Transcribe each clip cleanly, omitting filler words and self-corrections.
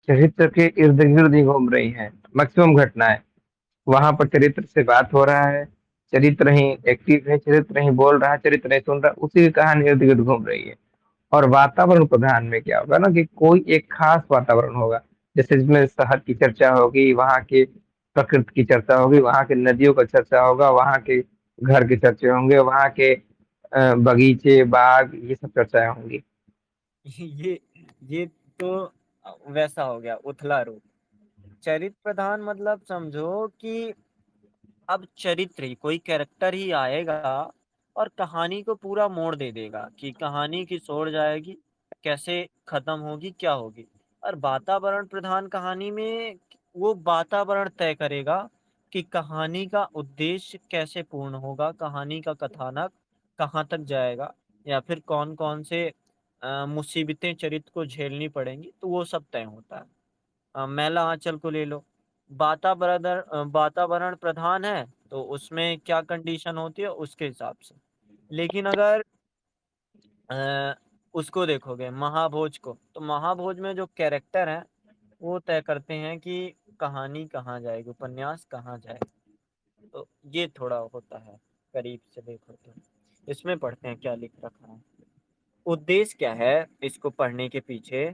चरित्र के इर्द गिर्द ही घूम रही है मैक्सिमम घटनाएं। वहां पर चरित्र से बात हो रहा है, चरित्र ही एक्टिव है, चरित्र ही बोल रहा है, चरित्र ही सुन रहा है, उसी की कहानी इर्द गिर्द घूम रही है। और वातावरण प्रधान में क्या होगा ना कि कोई एक खास वातावरण होगा। जैसे इसमें शहर की चर्चा होगी, वहाँ के प्रकृति की चर्चा होगी, वहाँ के नदियों का चर्चा होगा, वहाँ के घर के चर्चे होंगे, वहाँ के बगीचे बाग ये सब चर्चाएं होंगी। ये ये तो वैसा हो गया उथला रूप। चरित्र प्रधान मतलब समझो कि अब चरित्र ही कोई कैरेक्टर ही आएगा और कहानी को पूरा मोड़ दे देगा कि कहानी की छोड़ जाएगी, कैसे खत्म होगी, क्या होगी। और वातावरण प्रधान कहानी में वो वातावरण तय करेगा कि कहानी का उद्देश्य कैसे पूर्ण होगा, कहानी का कथानक कहाँ तक जाएगा, या फिर कौन कौन से मुसीबतें चरित्र को झेलनी पड़ेंगी, तो वो सब तय होता है। मैला आंचल को ले लो। वातावरण प्रधान है तो उसमें क्या कंडीशन होती है उसके हिसाब से। लेकिन अगर अ, उसको देखोगे महाभोज को, तो महाभोज में जो कैरेक्टर हैं वो तय करते हैं कि कहानी कहाँ जाएगी, उपन्यास कहाँ जाएगी। तो ये थोड़ा होता है, करीब से देखो तो। इसमें पढ़ते हैं क्या लिख रखा है। उद्देश्य क्या है इसको पढ़ने के पीछे,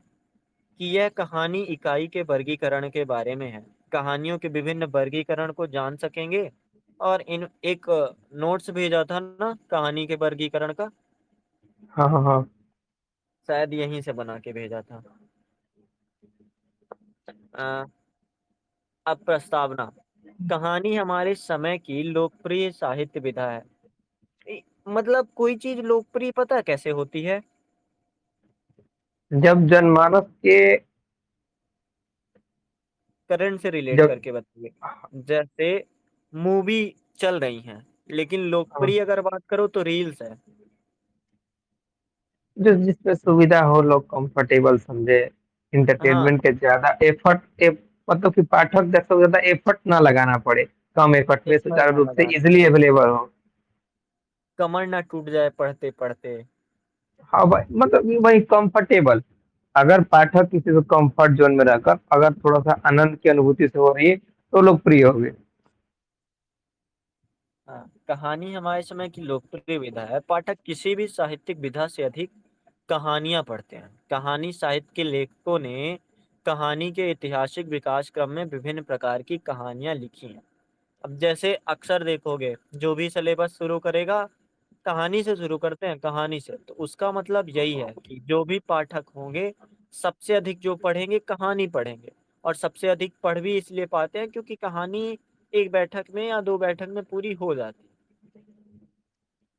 कि यह कहानी इकाई के वर्गीकरण के बारे में है। कहानियों के विभिन्न वर्गीकरण को जान सकेंगे। और इन एक नोट्स भेजा था ना कहानी के वर्गीकरण का, हाँ हाँ हाँ। शायद यहीं से बना के भेजा था। अ, अब प्रस्तावना। कहानी हमारे समय की लोकप्रिय साहित्य विधा है। मतलब कोई चीज लोकप्रिय पता है कैसे होती है? जब जनमानस के करंट से रिलेट जब करके बताइए। जैसे मूवी चल रही हैं, लेकिन हाँ, लोकप्रिय अगर बात करो तो रील्स है। जो जिसमें सुविधा हो, लोग कंफर्टेबल समझे, हाँ, इंटरटेनमेंट के ज्यादा मतलब कि पाठक दर्शक ज्यादा एफर्ट ना लगाना पड़े, कम एफर्ट में एफर्ट सुचारू ना रूप से लगाना इजिली पड़े, अवेलेबल हो। कमर ना टूट जाए पढ़ते पढ़ते। हाँ भाई, मतलब कि वही कंफर्टेबल। अगर पाठक किसी को कंफर्ट जोन में रहकर अगर थोड़ा सा आनंद की अनुभूति से हो रही है तो लोग प्रिय हो गए। हाँ, कहानी हमारे समय की लोकप्रिय विधा है। पाठक किसी भी साहित्यिक विधा से अधिक कहानियां पढ़ते हैं। कहानी साहित्य के लेखकों ने कहानी के ऐतिहासिक विकास क्रम में विभिन्न प्रकार की कहानियां लिखी हैं। अब जैसे अक्सर देखोगे जो भी सिलेबस शुरू करेगा, कहानी से शुरू करते हैं, कहानी से। तो उसका मतलब यही है कि जो भी पाठक होंगे सबसे अधिक जो पढ़ेंगे कहानी पढ़ेंगे। और सबसे अधिक पढ़ भी इसलिए पाते हैं क्योंकि कहानी एक बैठक में या दो बैठक में पूरी हो जाती है।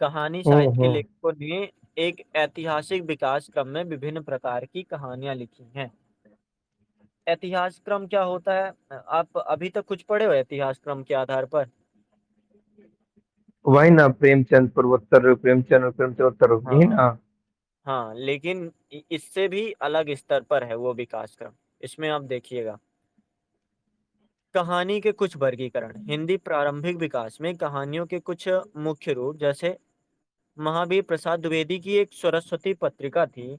कहानी साहित्य के हम्म। लेखकों ने एक ऐतिहासिक विकास क्रम में विभिन्न प्रकार की कहानियां लिखी हैं। इतिहास क्रम क्या होता है? आप अभी तक कुछ पढ़े हो इतिहास क्रम के आधार पर? वही ना, प्रेमचंद पूर्वोत्तर, प्रेमचंद प्रेमचंदोत्तर, यही हाँ, ना। हाँ, लेकिन इससे भी अलग स्तर पर है वो विकास क्रम। इसमें आप देखिएगा, कहानी के कुछ वर्गीकरण। हिंदी प्रारंभिक विकास में कहानियों के कुछ मुख्य रूप, जैसे महावीर प्रसाद द्विवेदी की एक सरस्वती पत्रिका थी।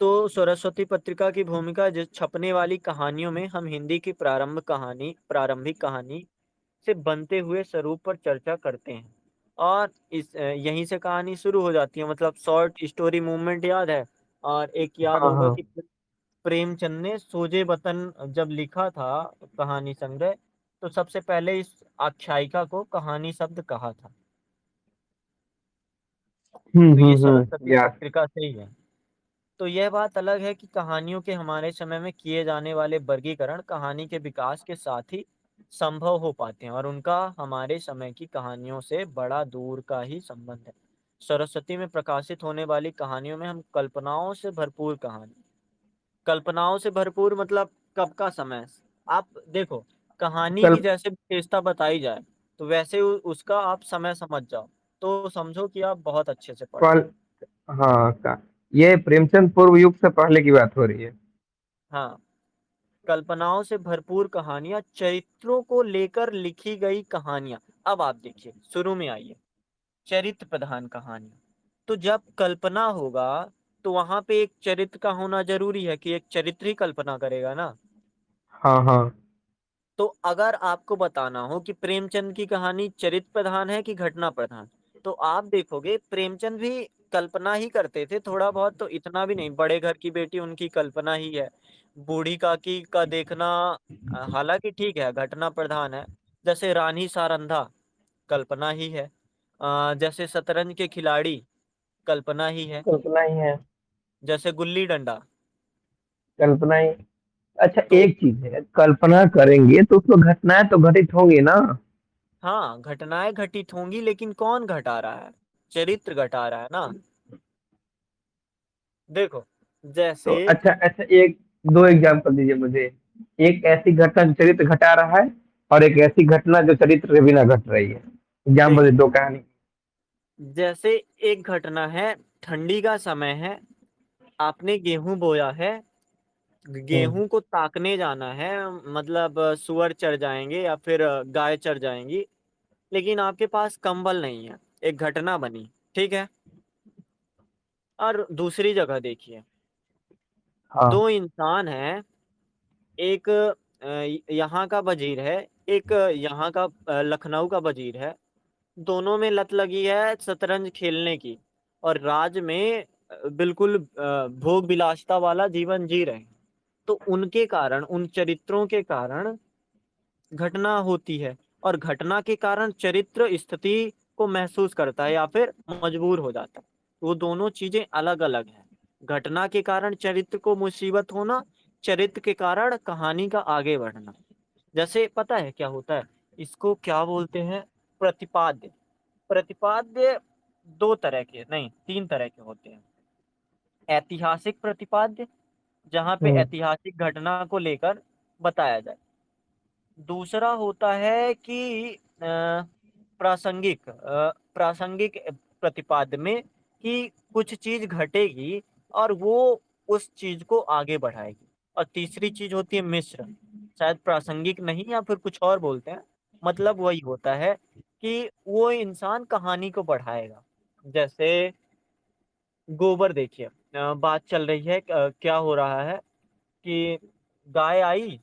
तो सरस्वती पत्रिका की भूमिका, जिस छपने वाली कहानियों में हम हिंदी की प्रारंभिक कहानी से बनते हुए स्वरूप पर चर्चा करते हैं। और यहीं से कहानी शुरू हो जाती है, मतलब शॉर्ट स्टोरी मूवमेंट याद है। और एक याद हाँ होगा हाँ। कि प्रेमचंद ने सोजे वतन जब लिखा था कहानी संग्रह, तो सबसे पहले इस आख्यायिका को कहानी शब्द कहा था। तो ये सरस्वती याद। पत्रिका से ही है। तो यह बात अलग है कि कहानियों के हमारे समय में किए जाने वाले वर्गीकरण कहानी के विकास के साथ ही संभव हो पाते हैं, और उनका हमारे समय की कहानियों से बड़ा दूर का ही संबंध है। सरस्वती में प्रकाशित होने वाली कहानियों में हम कल्पनाओं से भरपूर मतलब कब का समय? आप देखो, कहानी कल। की जैसे विशेषता बताई जाए तो वैसे उसका आप समय समझ जाओ, तो समझो कि आप बहुत अच्छे से पढ़ रहे कल। हो। हाँ का, ये प्रेमचंद पूर्व युग से पहले की बात हो रही है। हाँ, कल्पनाओं से भरपूर कहानियां, चरित्रों को लेकर लिखी गई कहानियां। अब आप देखिए, शुरू में आइए, चरित्र प्रधान कहानियां। तो जब कल्पना होगा तो वहां पे एक चरित्र का होना जरूरी है कि एक चरित्र ही कल्पना करेगा ना। हाँ हाँ। तो अगर आपको बताना हो कि प्रेमचंद की कहानी चरित्र प्रधान है कि घटना प्रधान, तो आप देखोगे प्रेमचंद भी कल्पना ही करते थे थोड़ा बहुत, तो इतना भी नहीं। बड़े घर की बेटी उनकी कल्पना ही है। बूढ़ी काकी का देखना हालांकि ठीक है, घटना प्रधान है। जैसे रानी सारंधा, कल्पना ही है। जैसे शतरंज के खिलाड़ी, कल्पना ही है। कल्पना ही है। जैसे गुल्ली डंडा। कल्पना ही। अच्छा, तो एक चीज है, कल्पना करेंगे तो उसमें घटनाएं तो घटित होंगी ना। हाँ, घटनाएं घटित होंगी, लेकिन कौन घटा रहा है? चरित्र घटा रहा है ना। देखो, तो जैसे अच्छा अच्छा, एक दो एग्जाम्पल दीजिए मुझे। एक ऐसी घटना जो चरित्र घटा रहा है, और एक ऐसी घटना जो चरित्र के बिना घट रही है। एग्जाम्पल देखिए, दो कहानी। जैसे एक घटना है, ठंडी का समय है, आपने गेहूं बोया है, हम्म। गेहूं को ताकने जाना है, मतलब सुअर चढ़ जाएंगे या फिर गाय चढ़ जाएंगी, लेकिन आपके पास कंबल नहीं है। एक घटना बनी, ठीक है। और दूसरी जगह देखिए, हाँ। दो इंसान हैं, एक यहाँ का वजीर है, एक यहाँ का लखनऊ का वजीर है। दोनों में लत लगी है शतरंज खेलने की, और राज में बिल्कुल भोग विलासिता वाला जीवन जी रहे हैं। तो उनके कारण, उन चरित्रों के कारण घटना होती है, और घटना के कारण चरित्र स्थिति को महसूस करता है या फिर मजबूर हो जाता है। वो दोनों चीजें अलग अलग हैं। घटना के कारण चरित्र को मुसीबत होना, चरित्र के कारण कहानी का आगे बढ़ना। जैसे पता है क्या होता है? इसको क्या बोलते हैं? प्रतिपाद्य। प्रतिपाद्य दो तरह के नहीं, तीन तरह के होते हैं। ऐतिहासिक प्रतिपाद्य, जहाँ पे हम्म। ऐतिहासिक घटना को लेकर बताया जाए। दूसरा होता है कि प्रासंगिक, प्रासंगिक प्रतिपाद्य में कि कुछ चीज घटेगी और वो उस चीज को आगे बढ़ाएगी। और तीसरी चीज होती है मिश्र, शायद प्रासंगिक नहीं या फिर कुछ और बोलते हैं। मतलब वही होता है कि वो इंसान कहानी को बढ़ाएगा। जैसे गोबर देखिए, बात चल रही है, क्या हो रहा है कि गाय आई,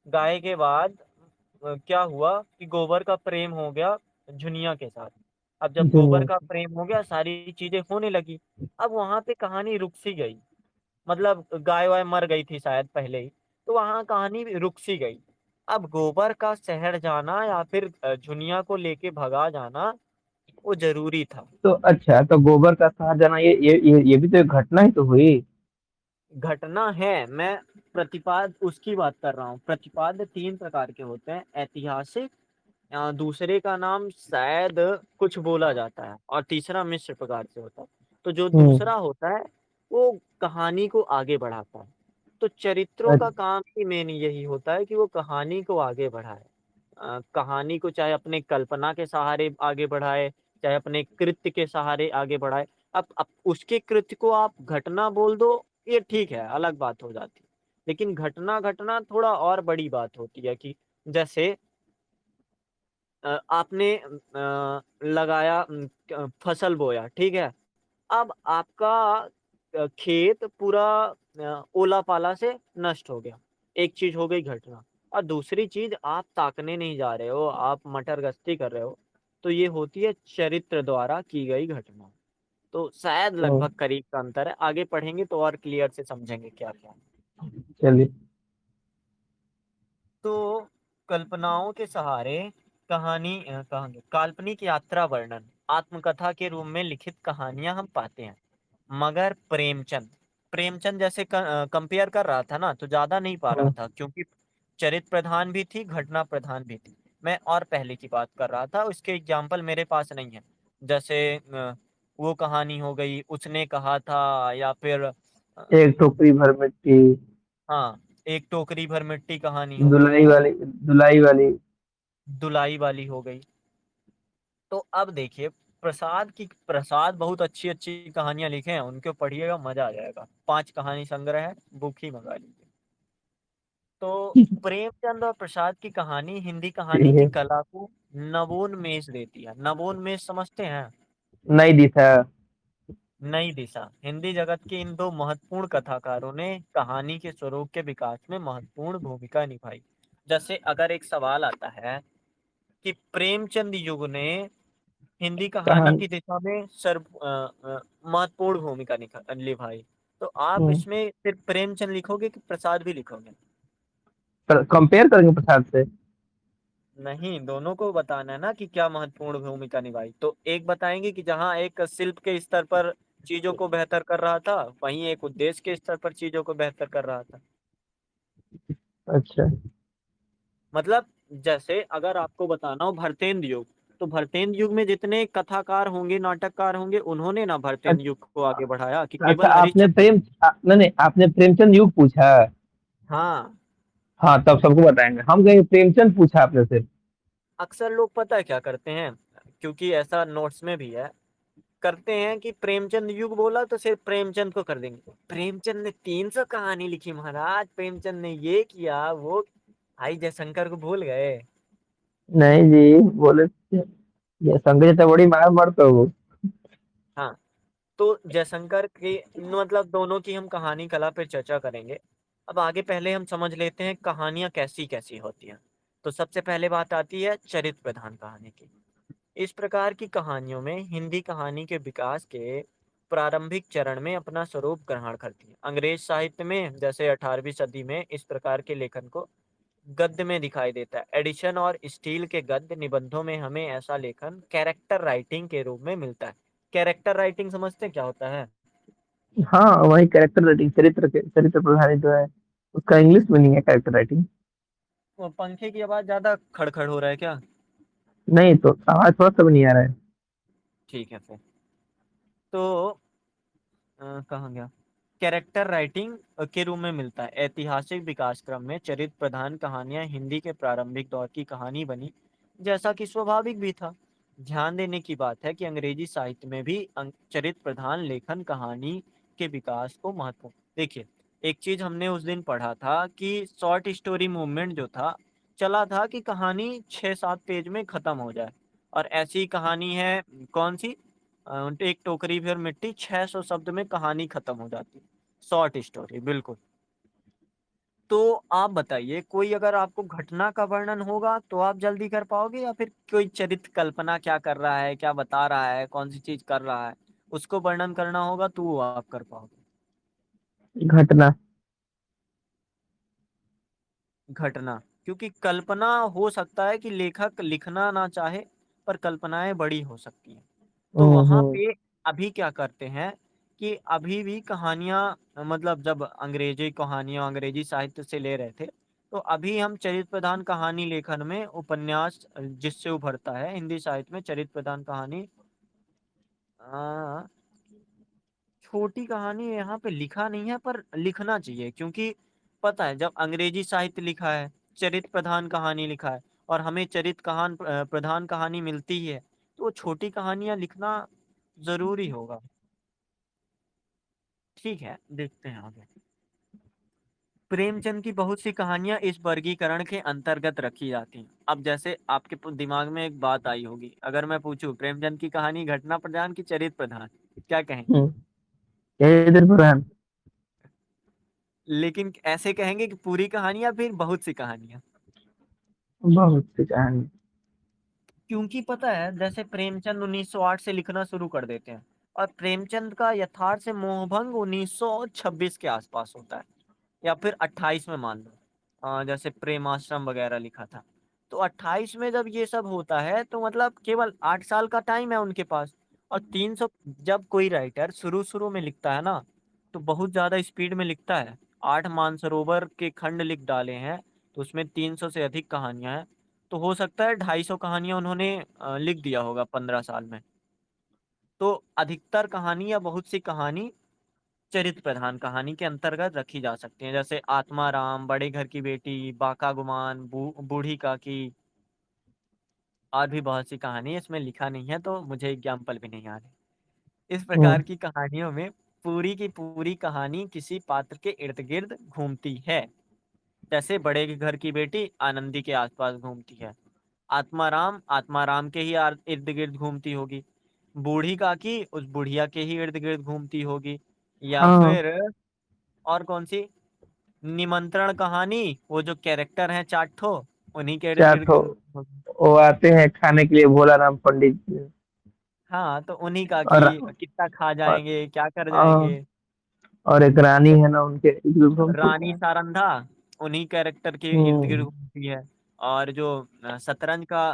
गाय के बाद क्या हुआ कि गोबर का प्रेम हो गया झुनिया के साथ। अब जब गोबर दुनिया। का प्रेम हो गया, सारी चीजें होने लगी। अब वहां पे कहानी रुक सी गई, मतलब गाय वाय मर गई थी शायद पहले ही, तो वहां कहानी भी रुक सी गई। अब गोबर का शहर जाना या फिर झुनिया को लेके भगा जाना, वो जरूरी था। तो अच्छा, तो गोबर का साथ जाना, ये भी तो एक घटना ही तो हुई। घटना है, मैं प्रतिपाद उसकी बात कर रहा हूँ। प्रतिपाद्य तीन प्रकार के होते हैं। ऐतिहासिक, दूसरे का नाम शायद कुछ बोला जाता है, और तीसरा मिश्र प्रकार से होता है। तो जो हम्म। दूसरा होता है वो कहानी को आगे बढ़ाता है। तो चरित्रों का काम ही मेन यही होता है कि वो कहानी को आगे बढ़ाए। कहानी को चाहे अपने कल्पना के सहारे आगे बढ़ाए, चाहे अपने कृत्य के सहारे आगे बढ़ाए। अब उसके कृत्य को आप घटना बोल दो, ये ठीक है, अलग बात हो जाती है। लेकिन घटना घटना थोड़ा और बड़ी बात होती है कि जैसे आपने लगाया, फसल बोया, ठीक है। अब आपका खेत पूरा ओला पाला से नष्ट हो गया। एक चीज हो गई घटना। और दूसरी चीज, आप ताकने नहीं जा रहे हो, आप मटर गश्ती कर रहे हो। तो ये होती है चरित्र द्वारा की गई घटना। तो शायद हम्म। लगभग करीब का अंतर है, आगे पढ़ेंगे तो और क्लियर से समझेंगे क्या क्या। चलिए। तो कल्पनाओं के सहारे कहानी काल्पनिक यात्रा वर्णन, आत्मकथा के रूप में लिखित कहानियां हम पाते हैं। मगर प्रेमचंद, प्रेमचंद जैसे कंपेयर कर रहा था ना, तो ज्यादा नहीं पा रहा हम्म। था, क्योंकि चरित्र प्रधान भी थी, घटना प्रधान भी थी। मैं और पहले की बात कर रहा था, उसके एग्जाम्पल मेरे पास नहीं है। जैसे वो कहानी हो गई, उसने कहा था, या फिर एक टोकरी भर मिट्टी। हाँ, एक टोकरी भर मिट्टी कहानी हो गई, धुलाई वाली। धुलाई वाली। धुलाई वाली हो गई। तो अब देखिए, प्रसाद बहुत अच्छी अच्छी कहानियां लिखे हैं, उनको पढ़िएगा, मजा आ जाएगा। 5 कहानी संग्रह है, बुक ही मंगा लीजिए। तो प्रेमचंद और प्रसाद की कहानी हिंदी कहानी की चलिए। कला को नवोन्मेष देती है। नवोन्मेष समझते हैं? नहीं दिखा। नई दिशा। हिंदी जगत के इन दो महत्वपूर्ण कथाकारों ने कहानी के स्वरूप के विकास में महत्वपूर्ण भूमिका निभाई। जैसे अगर एक सवाल आता है कि प्रेमचंद युग ने हिंदी कहानी कहानी। की दिशा में महत्वपूर्ण भूमिका निभाई, तो आप हम्म। इसमें सिर्फ प्रेमचंद लिखोगे कि प्रसाद भी लिखोगे? कंपेयर करेंगे प्रसाद से। नहीं, दोनों को बताना है ना कि क्या महत्वपूर्ण भूमिका निभाई। तो एक बताएंगे कि जहाँ एक शिल्प के स्तर पर चीजों को बेहतर कर रहा था, वहीं एक उद्देश्य के स्तर पर चीजों को बेहतर कर रहा था। अच्छा। मतलब जैसे अगर आपको बताना हो भरतेंद्र युग, तो भरतेंद्र युग में जितने कथाकार होंगे, नाटककार होंगे, उन्होंने ना भरतेंद्र युग को आगे बढ़ाया कि अच्छा, केवल आपने हरिश्चंद्र। नहीं नहीं, आपने प्रेमचंद युग पूछा। हाँ। हाँ, तब सबको बताएंगे। हम कहेंगे प्रेमचंद पूछा आपने सिर्फ। अक्सर लोग पता है क्या करते हैं, क्योंकि ऐसा नोट्स में भी है, करते हैं कि प्रेमचंद युग बोला तो सिर्फ प्रेमचंद को कर देंगे। प्रेमचंद ने 300 कहानी लिखी महाराज, प्रेमचंद ने ये किया वो। भाई जयशंकर को भूल गए? नहीं जी, बोले ये संजय तो बड़ी मार मारता हो। हाँ। तो जयशंकर के मतलब दोनों की हम कहानी कला पर चर्चा करेंगे। अब आगे पहले हम समझ लेते हैं कहानियां कैसी कैसी होती हैं। तो सबसे पहले बात आती है चरित्र प्रधान कहानी की। इस प्रकार की कहानियों में हिंदी कहानी के विकास के प्रारंभिक चरण में अपना स्वरूप ग्रहण करती है। अंग्रेज साहित्य में जैसे 18वीं सदी में इस प्रकार के लेखन को गद्य में दिखाई देता है। एडिशन और स्टील के गद्य निबंधों में हमें ऐसा लेखन कैरेक्टर राइटिंग के रूप में मिलता है। कैरेक्टर राइटिंग समझते हैं क्या होता है? हाँ, वही कैरेक्टर राइटिंग, चरित्र प्रधान जो है उसका इंग्लिश मीनिंग है कैरेक्टर राइटिंग। वो पंखे की आवाज ज्यादा खड़खड़ हो रहा है क्या? नहीं तो आवाज थोड़ा सा भी नहीं आ रहा है। ठीक है फिर। तो कहाँ गया? कैरेक्टर राइटिंग के रूप में मिलता है। ऐतिहासिक विकास क्रम में चरित्र प्रधान कहानियां हिंदी के प्रारंभिक दौर की कहानी बनी, जैसा कि स्वाभाविक भी था। ध्यान देने की बात है कि अंग्रेजी साहित्य में भी चरित्र प्रधान लेखन कहानी के विकास को महत्व। देखिए, एक चीज हमने उस दिन पढ़ा था कि शॉर्ट स्टोरी मूवमेंट जो था, चला था कि कहानी 6-7 पेज में खत्म हो जाए। और ऐसी कहानी है कौन सी? एक टोकरी भर मिट्टी, 600 शब्द में कहानी खत्म हो जाती। शॉर्ट स्टोरी, बिल्कुल। तो आप बताइए, कोई अगर आपको घटना का वर्णन होगा तो आप जल्दी कर पाओगे, या फिर कोई चरित्र कल्पना क्या कर रहा है, क्या बता रहा है, कौन सी चीज कर रहा है, उसको वर्णन करना होगा तो वो आप कर पाओगे। घटना। घटना। क्योंकि कल्पना हो सकता है कि लेखक लिखना ना चाहे, पर कल्पनाएं बड़ी हो सकती हैं। तो वहां हम्म। पे अभी क्या करते हैं कि अभी भी कहानियां, मतलब जब अंग्रेजी कहानियां अंग्रेजी साहित्य से ले रहे थे, तो अभी हम चरित्र प्रधान कहानी लेखन में उपन्यास जिससे उभरता है हिंदी साहित्य में चरित्र प्रधान कहानी। आ, छोटी कहानी यहाँ पे लिखा नहीं है, पर लिखना चाहिए, क्योंकि पता है जब अंग्रेजी साहित्य लिखा है, चरित्र प्रधान कहानी लिखा है, और हमें प्रधान कहानी मिलती ही है, तो वो छोटी कहानियां लिखना जरूरी होगा। ठीक है, देखते हैं आगे। प्रेमचंद की बहुत सी कहानियां इस वर्गीकरण के अंतर्गत रखी जाती हैं। अब जैसे आपके दिमाग में एक बात आई होगी, अगर मैं पूछूं प्रेमचंद की कहानी घटना प्रधान की चरित्र प्रधान, क्या कहेंगे? हम्म। यही चरित्र प्रधान। लेकिन ऐसे कहेंगे कि पूरी कहानी या फिर बहुत सी कहानियां? बहुत सी कहानी। क्योंकि पता है जैसे प्रेमचंद 1908 से लिखना शुरू कर देते हैं, और प्रेमचंद का यथार्थ से मोहभंग 1926 के आसपास होता है, या फिर 28 में मान लो। जैसे प्रेमाश्रम वगैरह लिखा था, तो 28 में जब ये सब होता है तो मतलब केवल 8 साल का टाइम है उनके पास। और 300, जब कोई राइटर शुरू शुरू में लिखता है ना, तो बहुत ज्यादा स्पीड में लिखता है। 8 मानसरोवर के खंड लिख डाले हैं, तो उसमें 300 से अधिक कहानियां हैं। तो हो सकता है 250 कहानियां उन्होंने लिख दिया होगा 15 साल में। तो अधिकतर कहानी या बहुत सी कहानी चरित्र प्रधान कहानी के अंतर्गत रखी जा सकती है, जैसे आत्माराम, बड़े घर की बेटी, बाका गुमान, बूढ़ी काकी, और भी बहुत सी कहानी। इसमें लिखा नहीं है तो मुझे एग्जाम्पल भी नहीं आ रहे। इस प्रकार हम्म। की कहानियों में पूरी की पूरी कहानी किसी पात्र के इर्द गिर्द घूमती है। जैसे बड़े के घर की बेटी आनंदी के आसपास घूमती है, आत्माराम आत्माराम के ही इर्द गिर्द घूमती होगी। बूढ़ी काकी उस बुढ़िया के ही इर्द गिर्द घूमती होगी, या हाँ। फिर और कौन सी, निमंत्रण कहानी, वो जो कैरेक्टर हैं चार ठो, उन्हीं के इर्द चार गिर्द ठो होगी। वो आते हैं खाने के लिए, भोला राम पंडित जी। हाँ, तो उन्हीं का और कि कितना खा और जाएंगे, क्या कर और, जाएंगे। और एक रानी है ना, उनके इर्द-गिर्द घूमती रानी है। सारंधा उन्हीं कैरेक्टर के इर्द गिर्द हम्म। घूमती है। और जो शतरंज का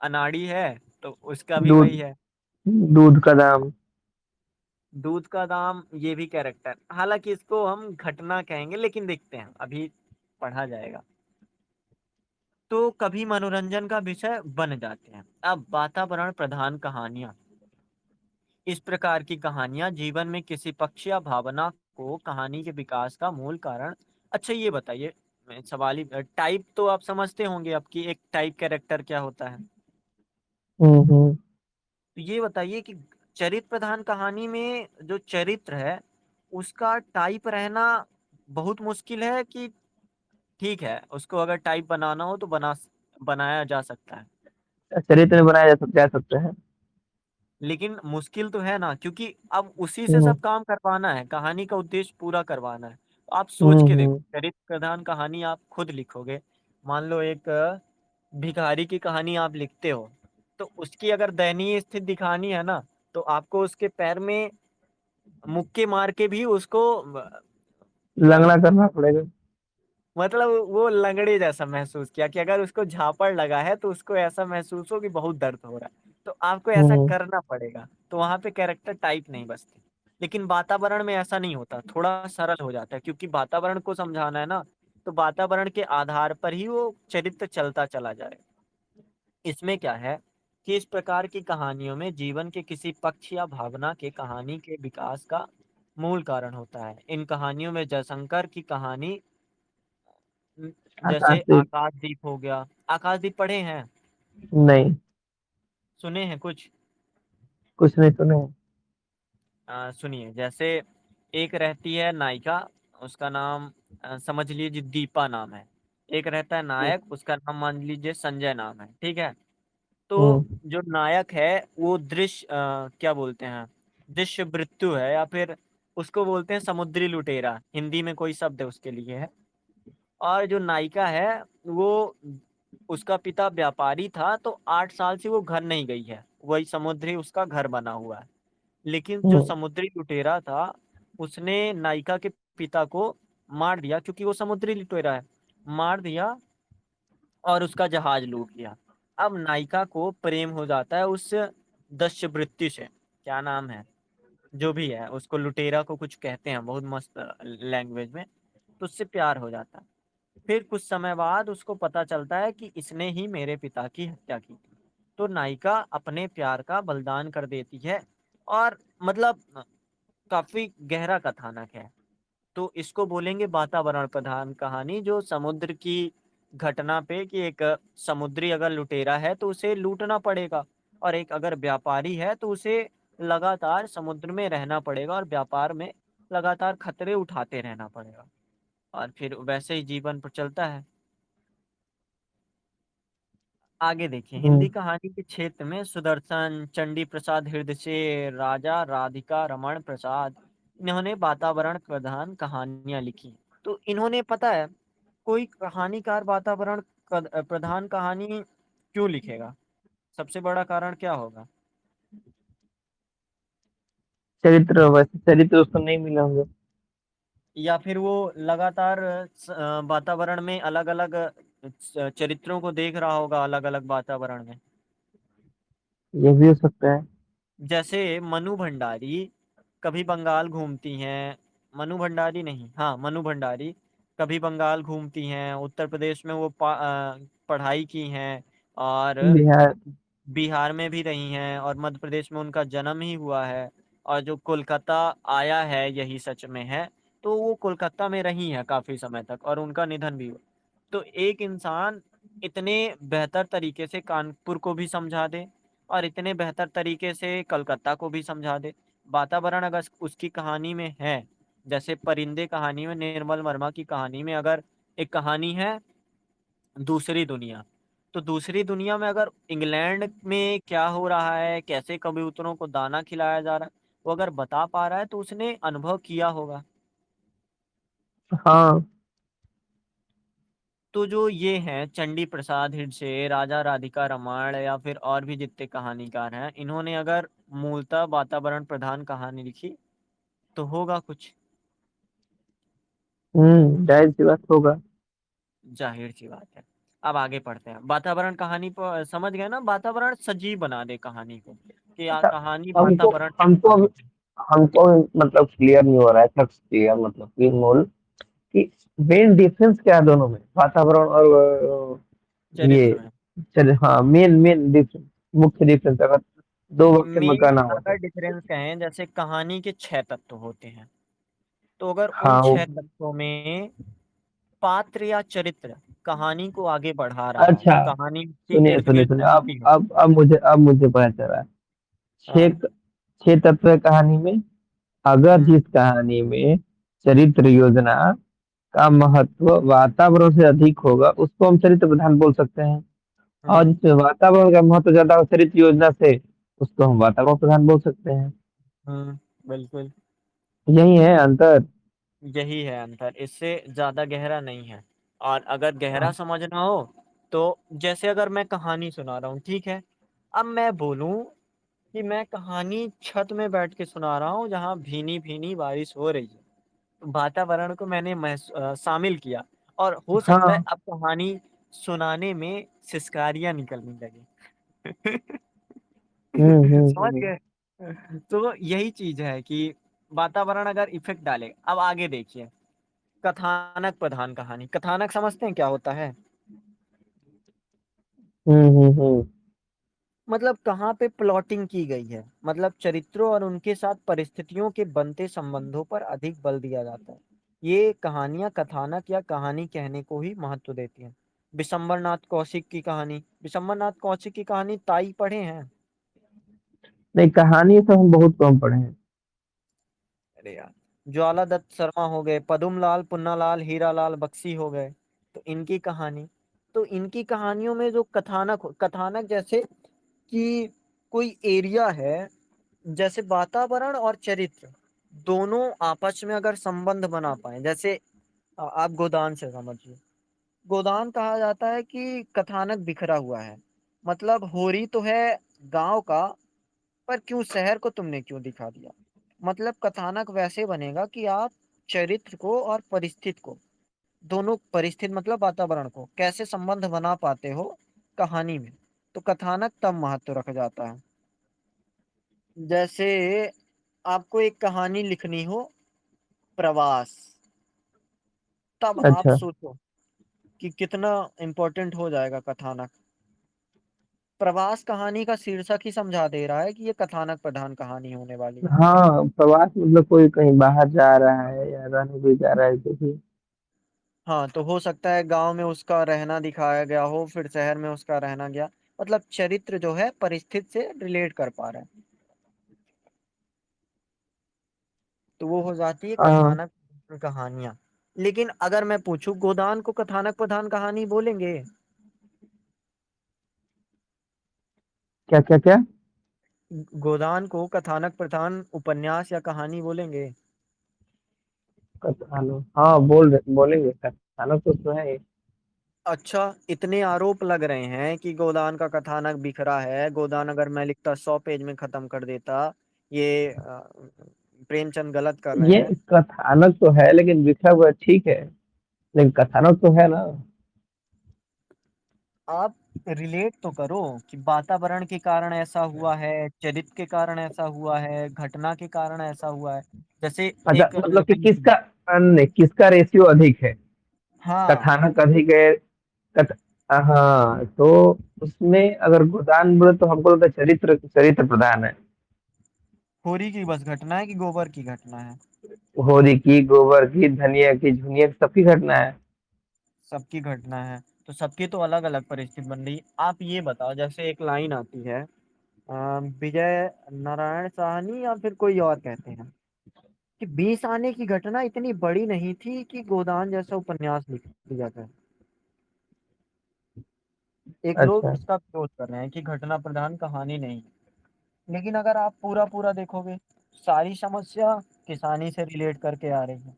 अनाड़ी है, तो उसका भी दूध वही है। दूध का दाम। दूध का दाम, ये भी कैरेक्टर, हालांकि इसको हम घटना कहेंगे, लेकिन देखते हैं अभी, पढ़ा जाएगा। तो कभी मनोरंजन का विषय बन जाते हैं। अब वातावरण प्रधान कहानियां, इस प्रकार की कहानियां जीवन में किसी पक्ष या भावना को कहानी के विकास का मूल कारण। अच्छा ये बताइए, सवाल ही, टाइप तो आप समझते होंगे आपकी, एक टाइप कैरेक्टर क्या होता है। हम्म। तो ये बताइए कि चरित्र प्रधान कहानी में जो चरित्र है, उसका टाइप रहना बहुत मुश्किल है कि ठीक है, उसको अगर टाइप बनाना हो तो बनाया जा सकता है। चरित्र में बनाए जा सकते हैं। लेकिन मुश्किल तो है ना, क्योंकि अब उसी से हम्म सब काम करवाना है, कहानी का उद्देश्य पूरा करवाना है। तो आप सोच के देखो, हम्म। चरित्र प्रधान कहानी आप खुद लिखोगे, मान लो एक भिखारी की कहानी आप लिखते हो, तो उसकी अगर दयनीय स्थिति दिखानी है ना, तो आपको उसके पैर में मुक्के मार के भी उसको लंगड़ा करना पड़ेगा। मतलब वो लंगड़े जैसा महसूस किया, कि अगर उसको झापड़ लगा है तो उसको ऐसा महसूस हो कि बहुत दर्द हो रहा है, तो आपको ऐसा हम्म। करना पड़ेगा, तो वहां पे कैरेक्टर टाइप नहीं बचती। लेकिन वातावरण में ऐसा नहीं होता, थोड़ा सरल हो जाता है, क्योंकि वातावरण को समझाना है ना, तो वातावरण के आधार पर ही वो चरित्र चलता चला जाए। इसमें क्या है कि इस प्रकार की कहानियों में जीवन के किसी पक्ष या भावना के कहानी के विकास का मूल कारण होता है। इन कहानियों में जयशंकर की कहानी, जैसे आकाशदीप। आकाशदीप हो गया। आकाशदीप पढ़े हैं, नहीं, सुने हैं कुछ। कुछ नहीं सुने। सुनिए, जैसे एक रहती है नायिका, उसका नाम समझ लीजिए दीपा नाम है। एक रहता है नायक, उसका नाम मान लीजिए संजय नाम है, ठीक है। तो हम्म जो नायक है वो क्या बोलते हैं, दृश्य मृत्यु है, या फिर उसको बोलते हैं समुद्री लुटेरा, हिंदी में कोई शब्द है उसके लिए है। और जो नायिका है वो, उसका पिता व्यापारी था, तो 8 साल से वो घर नहीं गई है, वही समुद्री उसका घर बना हुआ है। लेकिन जो हम्म समुद्री लुटेरा था, उसने नायिका के पिता को मार दिया, क्योंकि वो समुद्री लुटेरा है, मार दिया और उसका जहाज लूट लिया। अब नायिका को प्रेम हो जाता है उस दस्युवृत्ति से, क्या नाम है, जो भी है, उसको लुटेरा को कुछ कहते हैं बहुत मस्त लैंग्वेज में। तो उससे प्यार हो जाता है। फिर कुछ समय बाद उसको पता चलता है कि इसने ही मेरे पिता की हत्या की थी। तो नायिका अपने प्यार का बलिदान कर देती है। और मतलब काफी गहरा कथानक है। तो इसको बोलेंगे वातावरण प्रधान कहानी, जो समुद्र की घटना पे, कि एक समुद्री अगर लुटेरा है तो उसे लूटना पड़ेगा, और एक अगर व्यापारी है तो उसे लगातार समुद्र में रहना पड़ेगा और व्यापार में लगातार खतरे उठाते रहना पड़ेगा, और फिर वैसे ही जीवन पर चलता है। आगे देखिए, हिंदी हम्म। कहानी के क्षेत्र में सुदर्शन, चंडी प्रसाद हृदय, राजा राधिका रमण प्रसाद, इन्होंने वातावरण प्रधान कहानियां लिखी। तो इन्होंने, पता है, कोई कहानीकार वातावरण प्रधान कहानी क्यों लिखेगा, सबसे बड़ा कारण क्या होगा। चरित्र, वैसे चरित्र उसको नहीं मिले होंगे। या फिर वो लगातार वातावरण में अलग अलग चरित्रों को देख रहा होगा, अलग अलग वातावरण में। ये भी हो सकता है। जैसे मनु भंडारी कभी बंगाल घूमती हैं, मनु भंडारी नहीं, हाँ मनु भंडारी कभी बंगाल घूमती हैं, उत्तर प्रदेश में वो पढ़ाई की हैं, और बिहार। बिहार में भी रही हैं, और मध्य प्रदेश में उनका जन्म ही हुआ है। और जो कोलकाता आया है यही सच में है, तो वो कोलकाता में रही हैं काफी समय तक, और उनका निधन भी हुआ। तो एक इंसान इतने बेहतर तरीके से कानपुर को भी समझा दे, और इतने बेहतर तरीके से कलकत्ता को भी समझा दे, वातावरण अगर उसकी कहानी में है। जैसे परिंदे कहानी में, निर्मल वर्मा की कहानी में अगर एक कहानी है दूसरी दुनिया, तो दूसरी दुनिया में अगर इंग्लैंड में क्या हो रहा है, कैसे कबूतरों को दाना खिलाया जा रहा है, वो अगर बता पा रहा है तो उसने अनुभव किया होगा। हाँ। तो जो ये हैं चंडी प्रसाद हिडसे, राजा राधिका रमण या फिर और भी जितने कहानीकार हैं, इन्होंने अगर मूलतः वातावरण प्रधान कहानी लिखी तो होगा कुछ। जाहिर सी बात होगा। जाहिर सी बात है। अब आगे पढ़ते हैं। वातावरण कहानी पर समझ गए ना, वातावरण सजीव बना दे कहानी को, कि अच्छा, कहानी हमको वातावरण पे हमको आधारित है। हमको मतलब क्लियर नहीं हो रहा है, सब क्लियर मतलब कि मोल कि मेन डिफरेंस क्या है दोनों में, वातावरण और ये। चरित्र में चल हाँ, मेन मेन डिफरेंस, मुख्य डिफरेंस अगर दो वाक्य में मेन कहना हो अगर तो। डिफरेंस कहें, जैसे कहानी के 6 तत्व होते हैं, तो अगर उन हाँ वो। 6 तत्वों में पात्र या चरित्र कहानी को आगे बढ़ा रहा है, अच्छा, कहानी के सुनिए इर्द सुनिए गिर्द सुनिए, घूमती है। अब मुझे पता चला है। छह हाँ। छह तत्व है कहानी में। अगर हम्म। जिस कहानी में चरित्र योजना का महत्व वातावरण से अधिक होगा उसको हम चरित्र प्रधान बोल सकते हैं। और हम्म। जिसमें वातावरण का महत्व ज्यादा हो चरित्र योजना से, उसको हम वातावरण प्रधान बोल सकते हैं। बिल्कुल। यही है अंतर। यही है अंतर, इससे ज्यादा गहरा नहीं है। और अगर गहरा हाँ। समझना हो तो जैसे अगर मैं कहानी सुना रहा हूँ, ठीक है, अब मैं बोलूं कि मैं कहानी छत में बैठ के सुना रहा हूँ जहाँ भीनी भीनी बारिश हो रही है, तो वातावरण को मैंने शामिल किया, और हो सकता है हाँ। अब कहानी सुनाने में सिसकारियां निकलने लगी। समझ हम्म। गए। तो यही चीज है कि वातावरण अगर इफेक्ट डाले। अब आगे देखिए, कथानक प्रधान कहानी। कथानक समझते हैं क्या होता है? हम्म। मतलब कहाँ पे प्लॉटिंग की गई है, मतलब चरित्रों और उनके साथ परिस्थितियों के बनते संबंधों पर अधिक बल दिया जाता है। ये कहानियां कथानक या कहानी कहने को ही महत्व देती हैं। विशंबर नाथ कौशिक की कहानी, विशंबर नाथ कौशिक की कहानी ताई पढ़े हैं? नहीं, कहानी तो हम बहुत कम पढ़े हैं। अरे यार, ज्वाला दत्त शर्मा हो गए, पदुम लाल पुन्नालाल हीरालाल बख्शी हो गए, तो इनकी कहानी, तो इनकी कहानियों में जो कथानक जैसे कि कोई एरिया है, जैसे वातावरण और चरित्र दोनों आपस में अगर संबंध बना पाए, जैसे आप गोदान से समझिए। गोदान कहा जाता है कि कथानक बिखरा हुआ है, मतलब होरी तो है गांव का, पर क्यों शहर को तुमने क्यों दिखा दिया। मतलब कथानक वैसे बनेगा कि आप चरित्र को और परिस्थिति को, दोनों परिस्थिति मतलब वातावरण को कैसे संबंध बना पाते हो कहानी में, तो कथानक तब महत्व रख जाता है। जैसे आपको एक कहानी लिखनी हो, प्रवास, तब आप अच्छा। सोचो कि कितना इंपॉर्टेंट हो जाएगा कथानक। प्रवास कहानी का शीर्षक ही समझा दे रहा है कि ये कथानक प्रधान कहानी होने वाली है। हाँ, प्रवास मतलब कोई कहीं बाहर जा रहा है या रहने भी जा रहा है देखिए। हाँ, तो हो सकता है गांव में उसका रहना दिखाया गया हो, फिर शहर में उसका रहना गया, मतलब चरित्र जो है परिस्थिति से रिलेट कर पा रहा है, तो वो हो जाती है हाँ। कथानक कहानियां। लेकिन अगर मैं पूछूं, गोदान को कथानक प्रधान कहानी बोलेंगे? क्या क्या क्या? गोदान को कथानक प्रधान उपन्यास या कहानी बोलेंगे? कथानक, हाँ बोलेंगे, कथानक तो है ही। अच्छा, इतने आरोप लग रहे हैं कि गोदान का कथानक बिखरा है, गोदान अगर मैं लिखता 100 पेज में खत्म कर देता, ये प्रेमचंद गलत कर रहे ये हैं। कथानक तो है लेकिन बिखरा हुआ ठीक है, लेकिन कथानक तो है ना। आप रिलेट तो करो कि वातावरण के कारण ऐसा हुआ है, चरित्र के कारण ऐसा हुआ है, घटना के कारण ऐसा हुआ है। जैसे अच्छा, एक मतलब कि लड़की। किसका रेशियो अधिक है? हाँ, कथानक अधिक है। कथ हाँ, तो उसमें अगर गोदान बोले तो हमको लगता है चरित्र चरित्र प्रधान है। होरी की बस घटना है कि गोबर की घटना है? होरी की, गोबर की, धनिया की, झुनिया की, सबकी घटना है। सबकी घटना है, तो सबकी तो अलग अलग परिस्थिति बन रही। आप ये बताओ, जैसे एक लाइन आती है, विजय नारायण साहनी या फिर कोई और कहते हैं कि 20 आने की घटना इतनी बड़ी नहीं थी कि गोदान जैसा उपन्यास लिख दिया जाए। एक लोग अच्छा। इसका विरोध कर रहे हैं कि घटना प्रधान कहानी नहीं है। लेकिन अगर आप पूरा पूरा देखोगे, सारी समस्या किसानी से रिलेट करके आ रही है।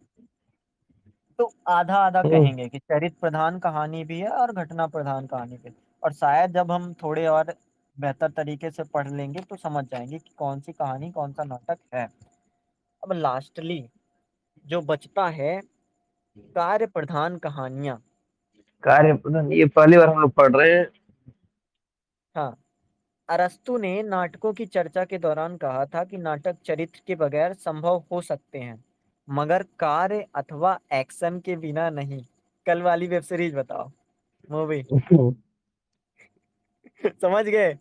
तो आधा आधा हम्म। कहेंगे कि चरित्र प्रधान कहानी भी है और घटना प्रधान कहानी भी है। और शायद जब हम थोड़े और बेहतर तरीके से पढ़ लेंगे तो समझ जाएंगे कि कौन सी कहानी कौन सा नाटक है। अब लास्टली जो बचता है, कार्य प्रधान कहानियां। कार्य प्रधान, ये पहली बार हम लोग पढ़ रहे हैं। हाँ, अरस्तु ने नाटकों की चर्चा के दौरान कहा था कि नाटक चरित्र के बगैर संभव हो सकते हैं, मगर कार्य अथवा एक्शन के बिना नहीं। कल वाली वेब सीरीज बताओ, मूवी। समझ गए?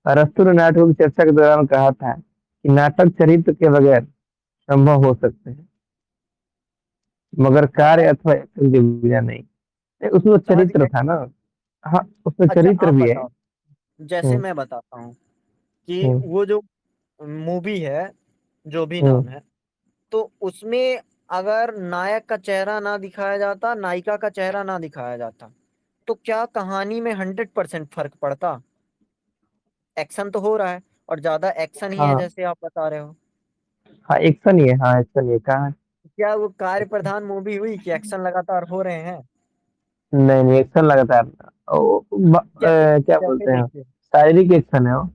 अरस्तु ने नाटकों की चर्चा के दौरान कहा था कि नाटक चरित्र के बगैर संभव हो सकते हैं, मगर कार्य मतलब अथवा एक्शन के बिना नहीं। उसमें तो समझ चरित्र गए? था ना। हाँ, उसमें अच्छा चरित्र आप भी है। बताओ, जैसे हम्म। मैं बताता हूँ कि हम्म। वो जो मूवी है, जो भी हम्म। नाम है, तो उसमें अगर नायक का चेहरा ना दिखाया जाता, नायिका का चेहरा ना दिखाया जाता, तो क्या कहानी में 100% फर्क पड़ता? एक्शन तो हो रहा है, और ज्यादा एक्शन ही है हाँ। जैसे आप बता रहे हो। हाँ, एक्शन ही है, हाँ एक्शन ही है, कहाँ। क्या वो कार्य प्रधान मूवी हुई कि एक्शन लगातार हो रहे हैं? नहीं नहीं, एक्शन लगातार। जैसे क्या जैसे बोलते हैं, देखिए, शारीरिक एक्शन है वो।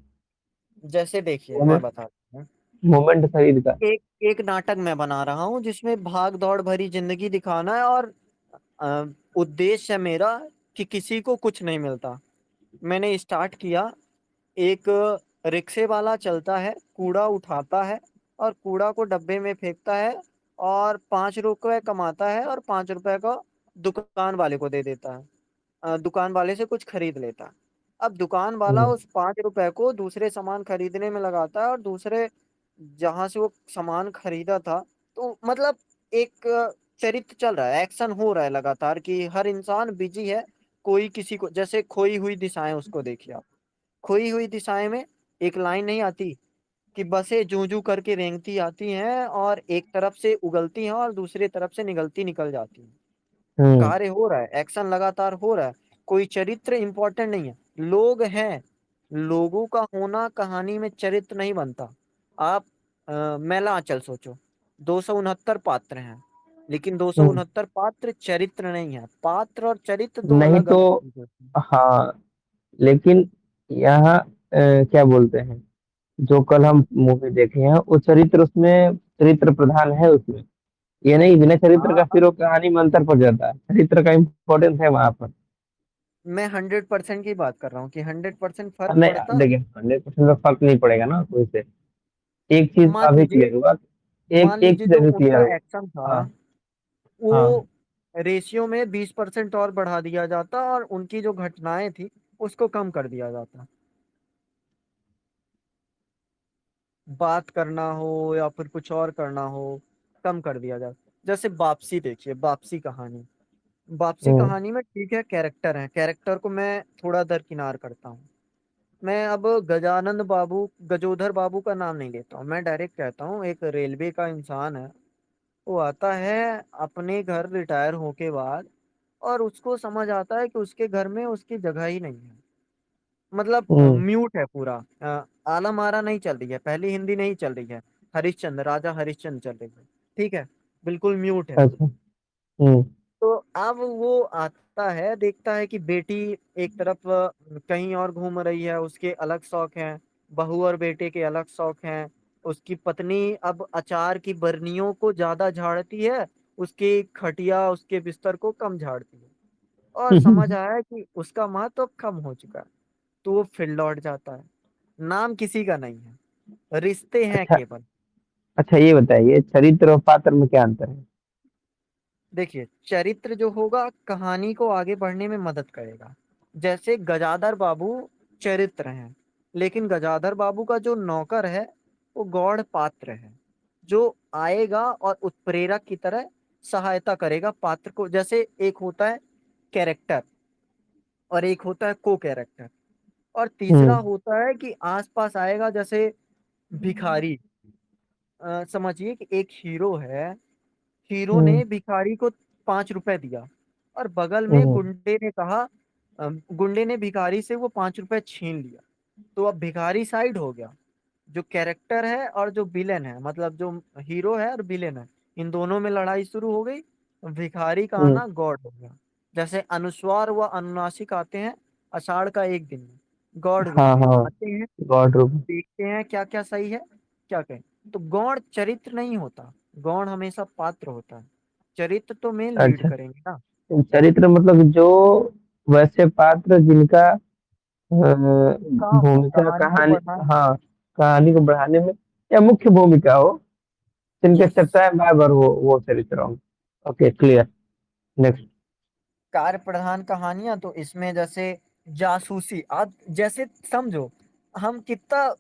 जैसे देखिए मैं मूवमेंट, बताता हूँ। मूवमेंट शरीर का। एक एक नाटक मैं बना रहा हूँ जिसमें भाग दौड़ भरी जिंदगी दिखाना है, और अ, उद्देश्य है मेरा कि किसी को कुछ नहीं मिलता। मैंने स्टार्ट किया, एक रिक्शे वाला चलता है, कूड़ा उठाता है और कूड़ा को डब्बे में फेंकता है, और 5 रुपए कमाता है और 5 रुपए को दुकान वाले को दे देता है। दुकान वाले से कुछ खरीद लेता है। अब दुकान वाला हम्म। उस 5 रुपए को दूसरे सामान खरीदने में लगाता है, और दूसरे जहां से वो सामान खरीदा था, तो मतलब एक चरित्र चल रहा है, एक्शन हो रहा है लगातार कि हर इंसान बिजी है। कोई किसी को, जैसे खोई हुई दिशाएं, उसको देखिए आप। खोई हुई दिशाएं में एक लाइन नहीं आती कि बसें जू जू करके रेंगती आती हैं और एक तरफ से उगलती हैं और दूसरी तरफ से निगलती निकल जाती हैं। हम्म। कार्य हो रहा है, एक्शन लगातार हो रहा है। कोई चरित्र इंपॉर्टेंट नहीं है, लोग हैं। लोगों का होना कहानी में चरित्र नहीं बनता। आप मैलांचल सोचो, 269 पात्र हैं, लेकिन दो सौ हम्म। उनहत्तर पात्र चरित्र नहीं है। पात्र और चरित्र दो नहीं अलग तो, अलग चीजें होती हैं। हाँ, लेकिन यहाँ क्या बोलते हैं, जो कल हम मूवी देखे हैं वो चरित्र, उसमें चरित्र प्रधान है उसमें। ये नहीं, बिना चरित्र का हाँ, फिर वो कहानी में अंतर पड़ जाता है, चरित्र का इम्पोर्टेंस है वहां पर। मैं 100% की बात कर रहा हूँ कि 100% फर्क नहीं पड़ता। देखिए, 100% का फर्क नहीं पड़ेगा ना कोई से। एक चीज मान अभी लीजिए क्लियर हुआ। एक मान एक लीजिए चीज जो अभी क्लियर उनका हुआ। एक्शन था, हाँ। हाँ। वो रेशियो में 20% और बढ़ा दिया जाता, और उनकी जो घटनाएं थी उसको कम कर दिया जाता। बात करना हो या फिर कुछ और करना हो, कम कर दिया जाता। जैसे वापसी देखिए, वापसी कहानी। वापसी हम्म। कहानी में ठीक है, कैरेक्टर है, कैरेक्टर को मैं थोड़ा दरकिनार करता हूँ। मैं अब गजानंद बाबू, गजोधर बाबू का नाम नहीं लेता हूँ, मैं डायरेक्ट कहता हूँ एक रेलवे का इंसान है। वो आता है अपने घर रिटायर होके बाद, और उसको समझ आता है कि उसके घर में उसकी जगह ही नहीं है। मतलब हम्म। म्यूट है पूरा। आलम आरा नहीं चल रही है, पहली हिंदी नहीं चल रही है, हरिश्चंद्र, राजा हरिश्चंद्र चल रही है। ठीक है, बिल्कुल म्यूट है। अच्छा। हम्म। तो अब वो आता है, देखता है कि बेटी एक तरफ कहीं और घूम रही है, उसके अलग शौक हैं। बहू और बेटे के अलग शौक हैं। उसकी पत्नी अब अचार की बरनियों को ज्यादा झाड़ती है, उसकी खटिया उसके बिस्तर को कम झाड़ती है। और समझ आया कि उसका महत्व कम हो चुका है, तो वो फिर लौट जाता है। नाम किसी का नहीं है, रिश्ते हैं अच्छा। केवल। अच्छा, ये बताइए, चरित्र और पात्र में क्या अंतर है? देखिए, चरित्र जो होगा कहानी को आगे बढ़ने में मदद करेगा। जैसे गजाधर बाबू चरित्र हैं, लेकिन गजाधर बाबू का जो नौकर है वो गौड़ पात्र है, जो आएगा और उत्प्रेरक की तरह सहायता करेगा पात्र को। जैसे एक होता है कैरेक्टर, और एक होता है को कैरेक्टर, और तीसरा हम्म। होता है कि आसपास आएगा, जैसे भिखारी। समझिए कि एक हीरो है, हीरो हम्म। ने भिखारी को 5 रुपए दिया, और बगल में हम्म। गुंडे ने कहा गुंडे ने भिखारी से वो 5 रुपए छीन लिया, तो अब भिखारी साइड हो गया। जो कैरेक्टर है और जो विलेन है, मतलब जो हीरो है और विलेन है, इन दोनों में लड़ाई शुरू हो गई। भिखारी का हम्म। आना गॉड हो गया। जैसे अनुस्वार व अनुनासिक आते हैं आषाढ़ का एक दिन में, गॉड रूप हाँ में हाँ। आते हैं, गॉड रूप। देखते हैं क्या क्या सही है, क्या कहें। तो गौण चरित्र नहीं होता, गौण हमेशा पात्र होता है। चरित्र तो मेन लीड अच्छा, करेंगे ना। चरित्र मतलब जो वैसे पात्र जिनका काम हो भूमिका कहानी को कहानी, बढ़ाना। हाँ, कहानी को बढ़ाने में या मुख्य भूमिका हो, जिनके यस। चर्चाएं बार बार हो, वो चरित्र होंगे। Okay, clear. नेक्स्ट। कार्य प्रधान कहानियां तो इसमें जैसे जासूसी, आप जैसे समझो हम कितना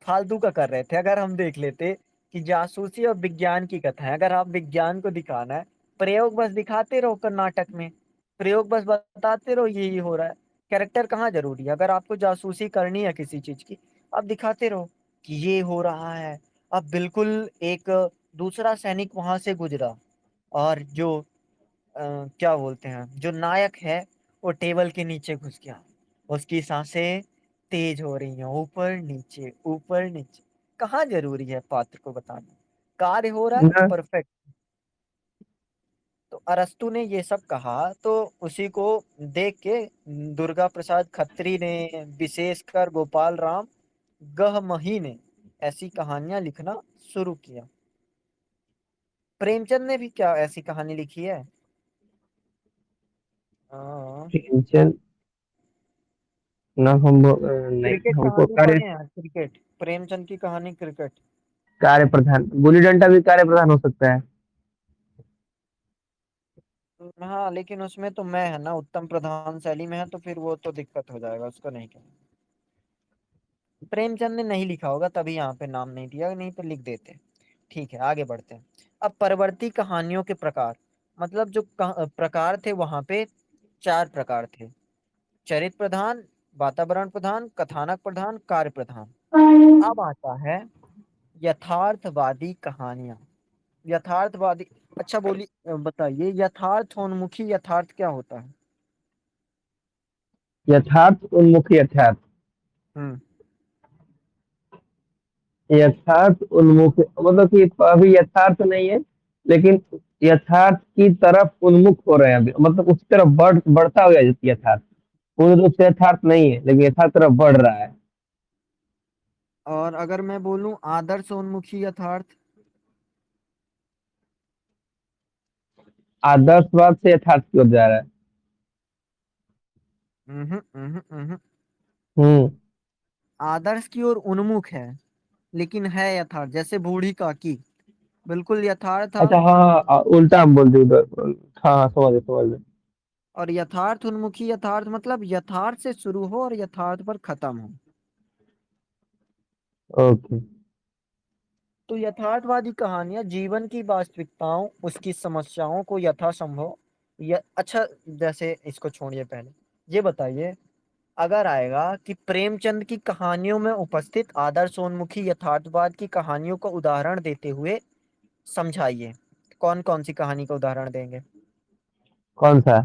फालतू का कर रहे थे अगर हम देख लेते कि जासूसी और विज्ञान की कथा है। अगर आप विज्ञान को दिखाना है, प्रयोग बस दिखाते रहो कर्नाटक में, प्रयोग बस बताते रहो यही हो रहा है। कैरेक्टर कहाँ जरूरी है? अगर आपको जासूसी करनी है किसी चीज की, आप दिखाते रहो कि ये हो रहा है। अब बिल्कुल एक दूसरा सैनिक वहां से गुजरा, और जो क्या बोलते हैं, जो नायक है, वो टेबल के नीचे घुस गया। उसकी सांसें तेज हो रही हैं, ऊपर नीचे ऊपर नीचे। कहाँ जरूरी है पात्र को बताना? कार्य हो रहा है ना। परफेक्ट। तो अरस्तु ने ये सब कहा, तो उसी को देख के दुर्गा प्रसाद खत्री ने, विशेषकर गोपाल राम गहमही ने ऐसी कहानियां लिखना शुरू किया। प्रेमचंद ने भी क्या ऐसी कहानी लिखी है? हाँ, टेंशन ना, नहीं, क्रिकेट हमको कहानी कार्य, पढ़े हैं? क्रिकेट, प्रेमचंद की कहानी क्रिकेट। कार्य प्रधान, गुल्ली डंडा भी कार्य प्रधान हो सकता है। हाँ लेकिन उसमें तो मैं है ना, उत्तम प्रधान शैली में है, तो फिर वो तो दिक्कत हो जाएगा, उसको नहीं कहना। प्रेमचंद ने नहीं लिखा होगा तभी यहाँ पे नाम नहीं दिया, नहीं तो लिख देते। ठीक है, आगे बढ़ते हैं। अब परवर्ती कहानियों के प्रकार, मतलब जो प्रकार थे वहां पे 4 प्रकार थे। चरित्र प्रधान, वातावरण प्रधान, कथानक प्रधान, कार्य प्रधान। अब आता है यथार्थवादी कहानियां। यथार्थवादी, अच्छा बोलिए, बताइए यथार्थोन्मुखी यथार्थ क्या होता है? यथार्थ उन्मुख यथार्थ। हम्म। यथार्थ उन्मुख मतलब कि अभी यथार्थ नहीं है, लेकिन यथार्थ की तरफ उन्मुख हो रहे हैं अभी, मतलब उस तरफ बढ़ता हुआ यथार्थ। पूर्ण रूप से यथार्थ नहीं है, लेकिन यथार्थ तरफ बढ़ रहा है। और अगर मैं बोलूं आदर्श उन्मुखी यथार्थ? आदर्शवाद से यथार्थ की ओर जा रहा है। हम्म। आदर्श की ओर उन्मुख है, लेकिन है यथार्थ, जैसे बूढ़ी काकी बिल्कुल यथार्थ था। अच्छा, हाँ हाँ, उल्टा हम बोल दिए उधर। हाँ हाँ, समझ गए समझ गए। और यथार्थ उन्मुखी यथार्थ मतलब यथार्थ से शुरू हो और यथार्थ पर खत्म हो। ओके। तो यथार्थवादी कहानियां जीवन की वास्तविकताओं, उसकी समस्याओं को यथासंभव, अच्छा, जैसे इसको छोड़िए, पहले ये बताइए, अगर आएगा कि प्रेमचंद की कहानियों में उपस्थित आदर्शोन्मुखी यथार्थवाद की कहानियों का उदाहरण देते हुए समझाइए, कौन कौन सी कहानी का उदाहरण देंगे? कौन सा?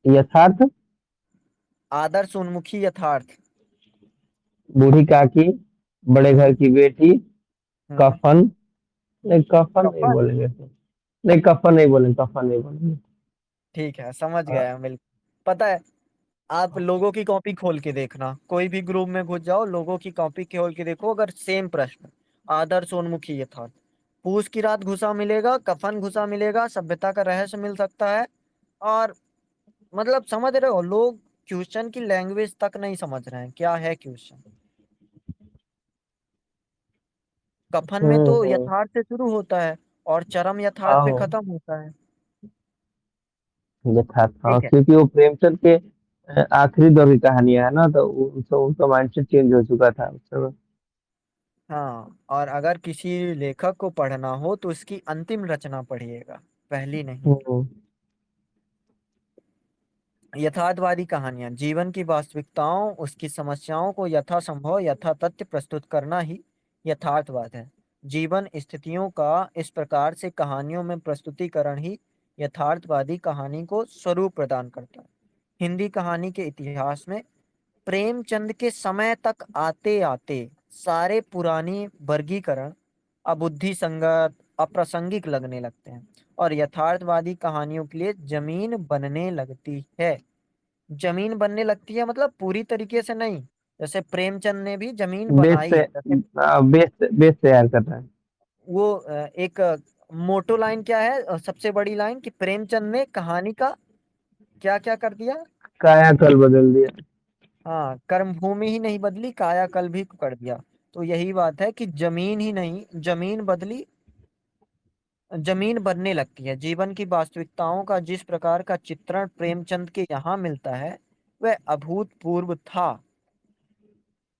यथार्थ। आदर्श उन्मुखी यथार्थ। बूढ़ी काकी, बड़े घर हम्म। की बेटी, हम्म। कफन। नहीं, कफन नहीं कफन। बोलेंगे। नहीं, कफन नहीं बोलेंगे, कफन नहीं बोलेंगे। ठीक है, समझ हाँ। गए हम बिल्कुल। पता है, आप लोगों की कॉपी खोल के देखना, कोई भी ग्रुप में घुस जाओ, लोगों की कॉपी खोल के देखो, अगर सेम प्रश्न आदर्श उन्मुखी यथार्थ, पूस की रात घुसा मिलेगा, कफन घुसा मिलेगा, सभ्यता का रहस्य मिल सकता है। और मतलब समझ रहे हो, लोग क्वेश्चन की लैंग्वेज तक नहीं समझ रहे हैं, क्या है क्वेश्चन। कफन में तो हम्म। यथार्थ से शुरू होता है और चरम यथार्थ पे हाँ, खत्म होता है। यथार्थ, हाँ, ठीक है। क्योंकि वो प्रेमचंद के आखिरी दौर की कहानियां है ना, तो उनका माइंडसेट चेंज हो चुका था उस समय। हाँ, और अगर किसी लेखक को पढ़ना हो तो उसकी अंतिम रचना पढ़िएगा, पहली नहीं। हम्म। यथार्थवादी कहानियां जीवन की वास्तविकताओं, उसकी समस्याओं को यथासंभव यथातथ्य प्रस्तुत करना ही यथार्थवाद है। जीवन स्थितियों का इस प्रकार से कहानियों में प्रस्तुतिकरण ही यथार्थवादी कहानी को स्वरूप प्रदान करता है। हिंदी कहानी के इतिहास में प्रेमचंद के समय तक आते आते सारे पुरानी वर्गीकरण अबुद्धि संगत, अप्रासंगिक लगने लगते हैं और यथार्थवादी कहानियों के लिए जमीन बनने लगती है। जमीन बनने लगती है मतलब पूरी तरीके से नहीं, जैसे प्रेमचंद ने भी जमीन बेस बनाई से है। जैसे बेस तैयार कर रहा है। वो एक मोटो लाइन क्या है, सबसे बड़ी लाइन, कि प्रेमचंद ने कहानी का क्या क्या कर दिया। कायाकल्प बदल दिया। हाँ, कर्म भूमि ही नहीं बदली, कायाकल्प भी कर दिया। तो यही बात है कि जमीन ही नहीं, जमीन बदली, जमीन बनने लगती है। जीवन की वास्तविकताओं का जिस प्रकार का चित्रण प्रेमचंद के यहाँ मिलता है वह अभूतपूर्व था।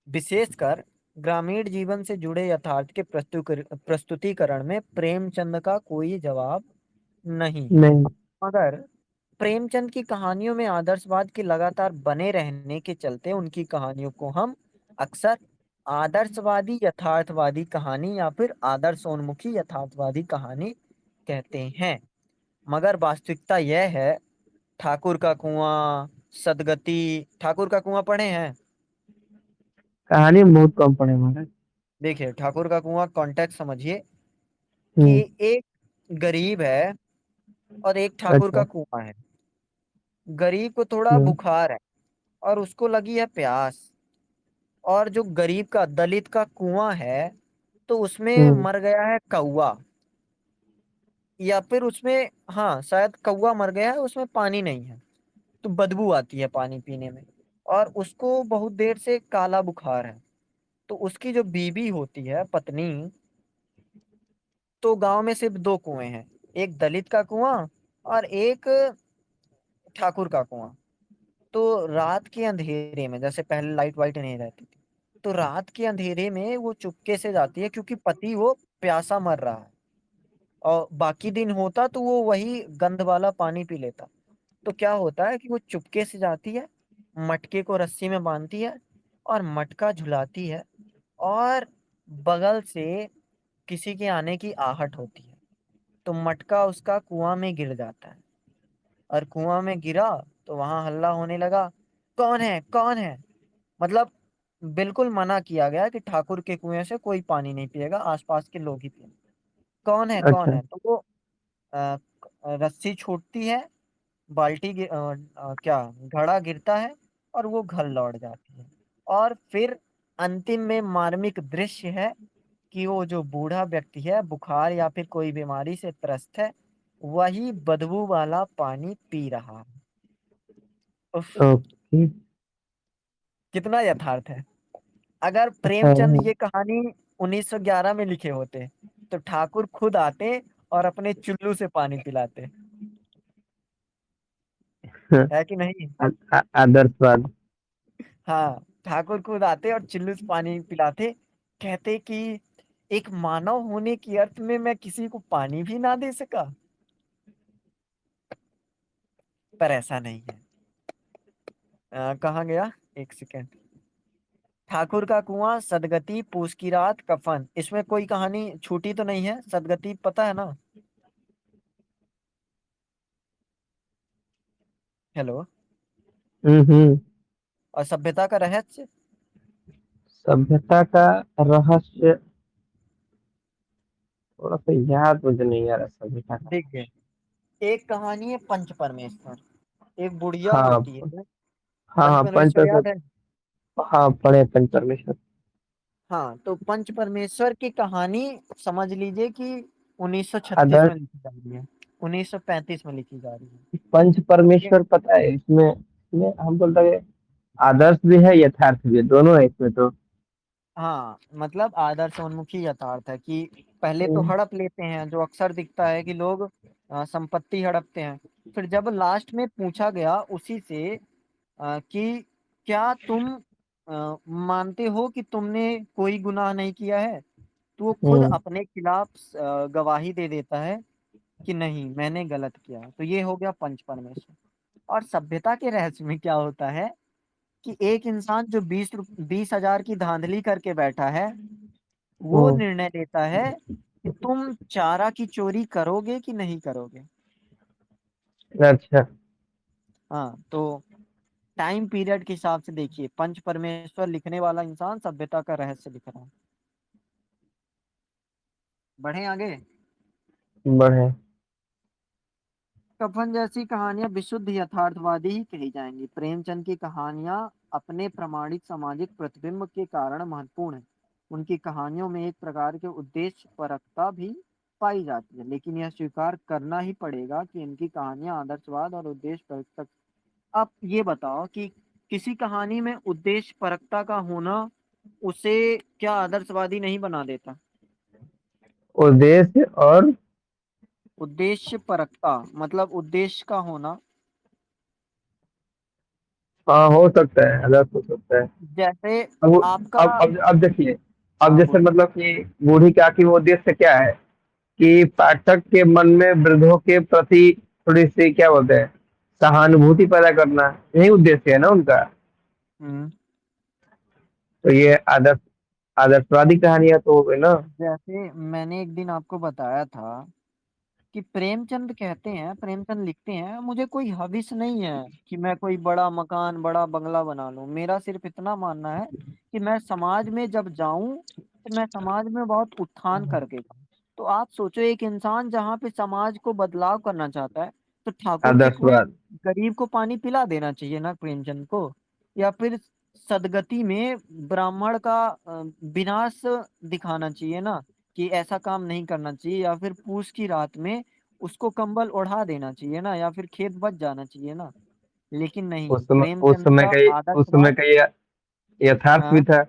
विशेषकर ग्रामीण जीवन से जुड़े यथार्थ के प्रस्तुतिकरण में प्रेमचंद का कोई जवाब नहीं है। नहीं। मगर प्रेमचंद की कहानियों में आदर्शवाद के लगातार बने रहने के चलते उनकी कहानियों को हम अक्सर आदर्शवादी यथार्थवादी कहानी या फिर आदर्शोन्मुखी यथार्थवादी कहानी कहते हैं। मगर वास्तविकता यह है, ठाकुर का कुआं, सदगति, ठाकुर का कुआं पढ़े हैं? कहानी में बहुत कम पढ़े महाराज। देखिए, ठाकुर का कुआं कॉन्टेक्स्ट समझिए कि हम्म। एक गरीब है और एक ठाकुर का अच्छा। कुआं है। गरीब को थोड़ा हम्म। बुखार है और उसको लगी है प्यास, और जो गरीब का दलित का कुआं है तो उसमें हम्म। मर गया है कौवा, या फिर उसमें, हाँ शायद कौवा मर गया है, उसमें पानी नहीं है, तो बदबू आती है पानी पीने में, और उसको बहुत देर से काला बुखार है। तो उसकी जो बीवी होती है, पत्नी, तो गांव में सिर्फ दो कुएं हैं, एक दलित का कुआं और एक ठाकुर का कुआं। तो रात के अंधेरे में, जैसे पहले लाइट वाइट नहीं रहती थी, तो रात के अंधेरे में वो चुपके से जाती है क्योंकि पति वो प्यासा मर रहा है, और बाकी दिन होता तो वो वही गंध वाला पानी पी लेता। तो क्या होता है कि वो चुपके से जाती है, मटके को रस्सी में बांधती है और मटका झुलाती है, और बगल से किसी के आने की आहट होती है, तो मटका उसका कुआं में गिर जाता है, और कुआं में गिरा तो वहां हल्ला होने लगा, कौन है कौन है। मतलब बिल्कुल मना किया गया कि ठाकुर के कुएं से कोई पानी नहीं पिएगा, आसपास के लोग ही पिए। कौन है कौन अच्छा। है, तो वो अ, रस्सी छूटती है, क्या, घड़ा गिरता है और वो घर लौट जाती है। और फिर अंतिम में मार्मिक दृश्य है कि वो जो बूढ़ा व्यक्ति है, बुखार या फिर कोई बीमारी से त्रस्त है, वही बदबू वाला पानी पी रहा है। उफ, ओके। कितना यथार्थ है। अगर प्रेमचंद हाँ। ये कहानी 1911 में लिखे होते तो ठाकुर खुद आते और अपने चुल्लू से पानी पिलाते, है कि नहीं? आदर्शवाद। हाँ, ठाकुर खुद आते और चुल्लू से पानी पिलाते, कहते कि एक मानव होने की अर्थ में मैं किसी को पानी भी ना दे सका। पर ऐसा नहीं है। कहाँ गया, एक सेकेंड। ठाकुर का कुआं, सदगति, पूस की रात, कफन, इसमें कोई कहानी छूटी तो नहीं है? सदगति पता है ना? हेलो। हम्म। और सभ्यता का रहस्य। सभ्यता का रहस्य थोड़ा सा याद मुझे नहीं आ रहा सभ्यता का देखिए, रहस्य। एक कहानी है पंच परमेश्वर। एक बुढ़िया हाँ। होती है। हाँ पंच हाँ परमेश्वर याद है? हाँ पढ़े पंच परमेश्वर। हाँ, तो पंच परमेश्वर की कहानी समझ लीजिए कि 1936 में आदर्श। लिखी जा रही है, 1935 में लिखी जा रही है। पंच ठीक है। परमेश्वर पता है इसमें, इसमें हम बोलते हैं आदर्श भी है यथार्थ भी है, दोनों है इसमें तो। हाँ, मतलब आदर्शोन्मुखी यथार्थ है कि पहले तो हम्म। हड़प लेते हैं, जो अक्सर दिखता है कि लोग संपत्ति हड़पते हैं। फिर जब लास्ट में पूछा गया उसी से कि क्या तुम मानते हो कि तुमने कोई गुनाह नहीं किया है, तो वो खुद हम्म। अपने खिलाफ गवाही दे देता है कि नहीं, मैंने गलत किया। तो ये हो गया पंच परमेश्वर। और सभ्यता के रहस्य में क्या होता है कि एक इंसान जो 20,000 की धांधली करके बैठा है, वो हम्म। निर्णय लेता है कि तुम चारा की चोरी करोगे कि नहीं करोगे। अच्छा। हाँ, तो टाइम पीरियड के हिसाब से देखिए, पंच परमेश्वर लिखने वाला इंसान सभ्यता का रहस्य लिख रहा है। बढ़े आगे। बढ़े। कफन जैसी कहानियां विशुद्ध यथार्थवादी ही कही जाएंगी। प्रेमचंद की कहानियां अपने प्रमाणित सामाजिक प्रतिबिंब के कारण महत्वपूर्ण है। उनकी कहानियों में एक प्रकार के उद्देश्य परकता भी पाई जाती है, लेकिन यह स्वीकार करना ही पड़ेगा कि इनकी कहानियां आदर्शवाद और उद्देश्य परक। आप ये बताओ कि किसी कहानी में उद्देश्य परकता का होना उसे क्या आदर्शवादी नहीं बना देता? उद्देश्य और। उद्देश्य परकता मतलब उद्देश्य का होना। हाँ, हो सकता है, अलग हो सकता है। जैसे अब आपका। अब देखिए। अब हाँ जैसे बोलो। मतलब कि बूढ़ी काकी की वो उद्देश्य क्या है कि पाठक के मन में वृद्धों के प्रति थोड़ी सी क्या बोलते हैं, सहानुभूति पैदा करना, यही उद्देश्य है ना उनका। हम्म। तो ये आदर्शवादी कहानियां तो हो गई ना। जैसे मैंने एक दिन आपको बताया था कि प्रेमचंद कहते हैं, प्रेमचंद लिखते हैं, मुझे कोई हविस नहीं है कि मैं कोई बड़ा मकान बड़ा बंगला बना लूं। मेरा सिर्फ इतना मानना है कि मैं समाज में जब जाऊं तो मैं समाज में बहुत उत्थान करके जाऊं। तो आप सोचो, एक इंसान जहाँ पे समाज को बदलाव करना चाहता है, तो ठाकुर के कुएं आदर्शवाद। गरीब को पानी पिला देना चाहिए ना प्रेमचंद को? या फिर सदगति में ब्राह्मण का विनाश दिखाना चाहिए ना, कि ऐसा काम नहीं करना चाहिए? या फिर पूस की रात में उसको कंबल ओढ़ा देना चाहिए ना, या फिर खेत बच जाना चाहिए ना? लेकिन नहीं, प्रेमचंद का उस समय आदर्शवाद। का ये यथार्थ भी हाँ। था।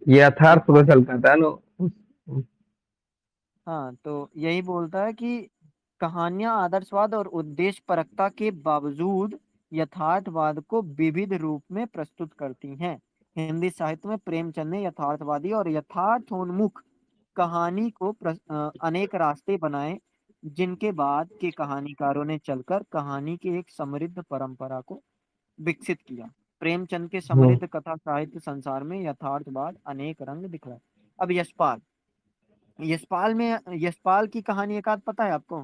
ये यथार्थ यथा पता चलता था ना हाँ, तो यही बोलता है कि कहानियां आदर्शवाद और उद्देश्य परकता के बावजूद यथार्थवाद को विविध रूप में प्रस्तुत करती हैं। हिंदी साहित्य में प्रेमचंद ने यथार्थवादी और यथार्थोन्मुख कहानी को अनेक रास्ते बनाए, जिनके बाद के कहानीकारों ने चलकर कहानी की एक समृद्ध परंपरा को विकसित किया। प्रेमचंद के हम्म। समृद्ध कथा साहित्य संसार में यथार्थवाद अनेक रंग दिखलाए। अब यशपाल, यशपाल की कहानी एक आध पता है आपको?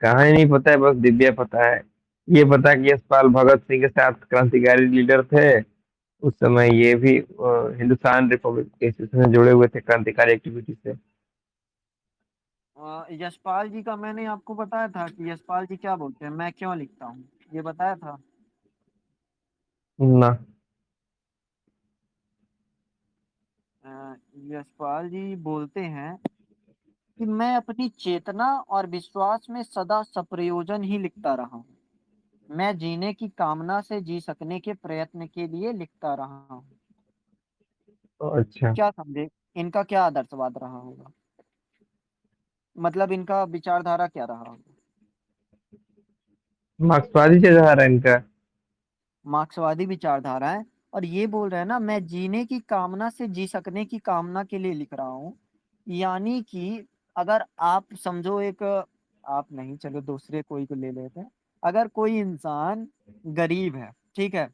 कहानी नहीं पता है, बस दिव्या पता है। ये पता है कि यशपाल भगत सिंह के साथ क्रांतिकारी लीडर थे। उस समय ये भी हिंदुस्तान रिपब्लिक के से जुड़े हुए थे, क्रांतिकारी एक्टिविटी से। यशपाल जी का मैंने आपको बताया था कि यशपाल जी क्या बोलते हैं, मैं क्यों लिखता हूँ, ये बताया था। ना। अ, यशपाल जी बोलते हैं कि मैं अपनी चेतना और विश्वास में सदा सप्रयोजन ही लिखता रहा हूँ। मैं जीने की कामना से जी सकने के प्रयत्न के लिए लिखता रहा हूँ। अच्छा। क्या समझे, इनका क्या आदर्शवाद रहा होगा? मतलब इनका विचारधारा क्या रहा होगा? मार्क्सवादी चिंतनधारा है इनका। मार्क्सवादी विचारधारा है। और ये बोल रहे हैं ना, मैं जीने की कामना से जी सकने की कामना के लिए लिख रहा हूँ। यानी कि अगर आप समझो एक, आप नहीं, चलो दूसरे कोई को ले लेते हैं। अगर कोई इंसान गरीब है, ठीक है,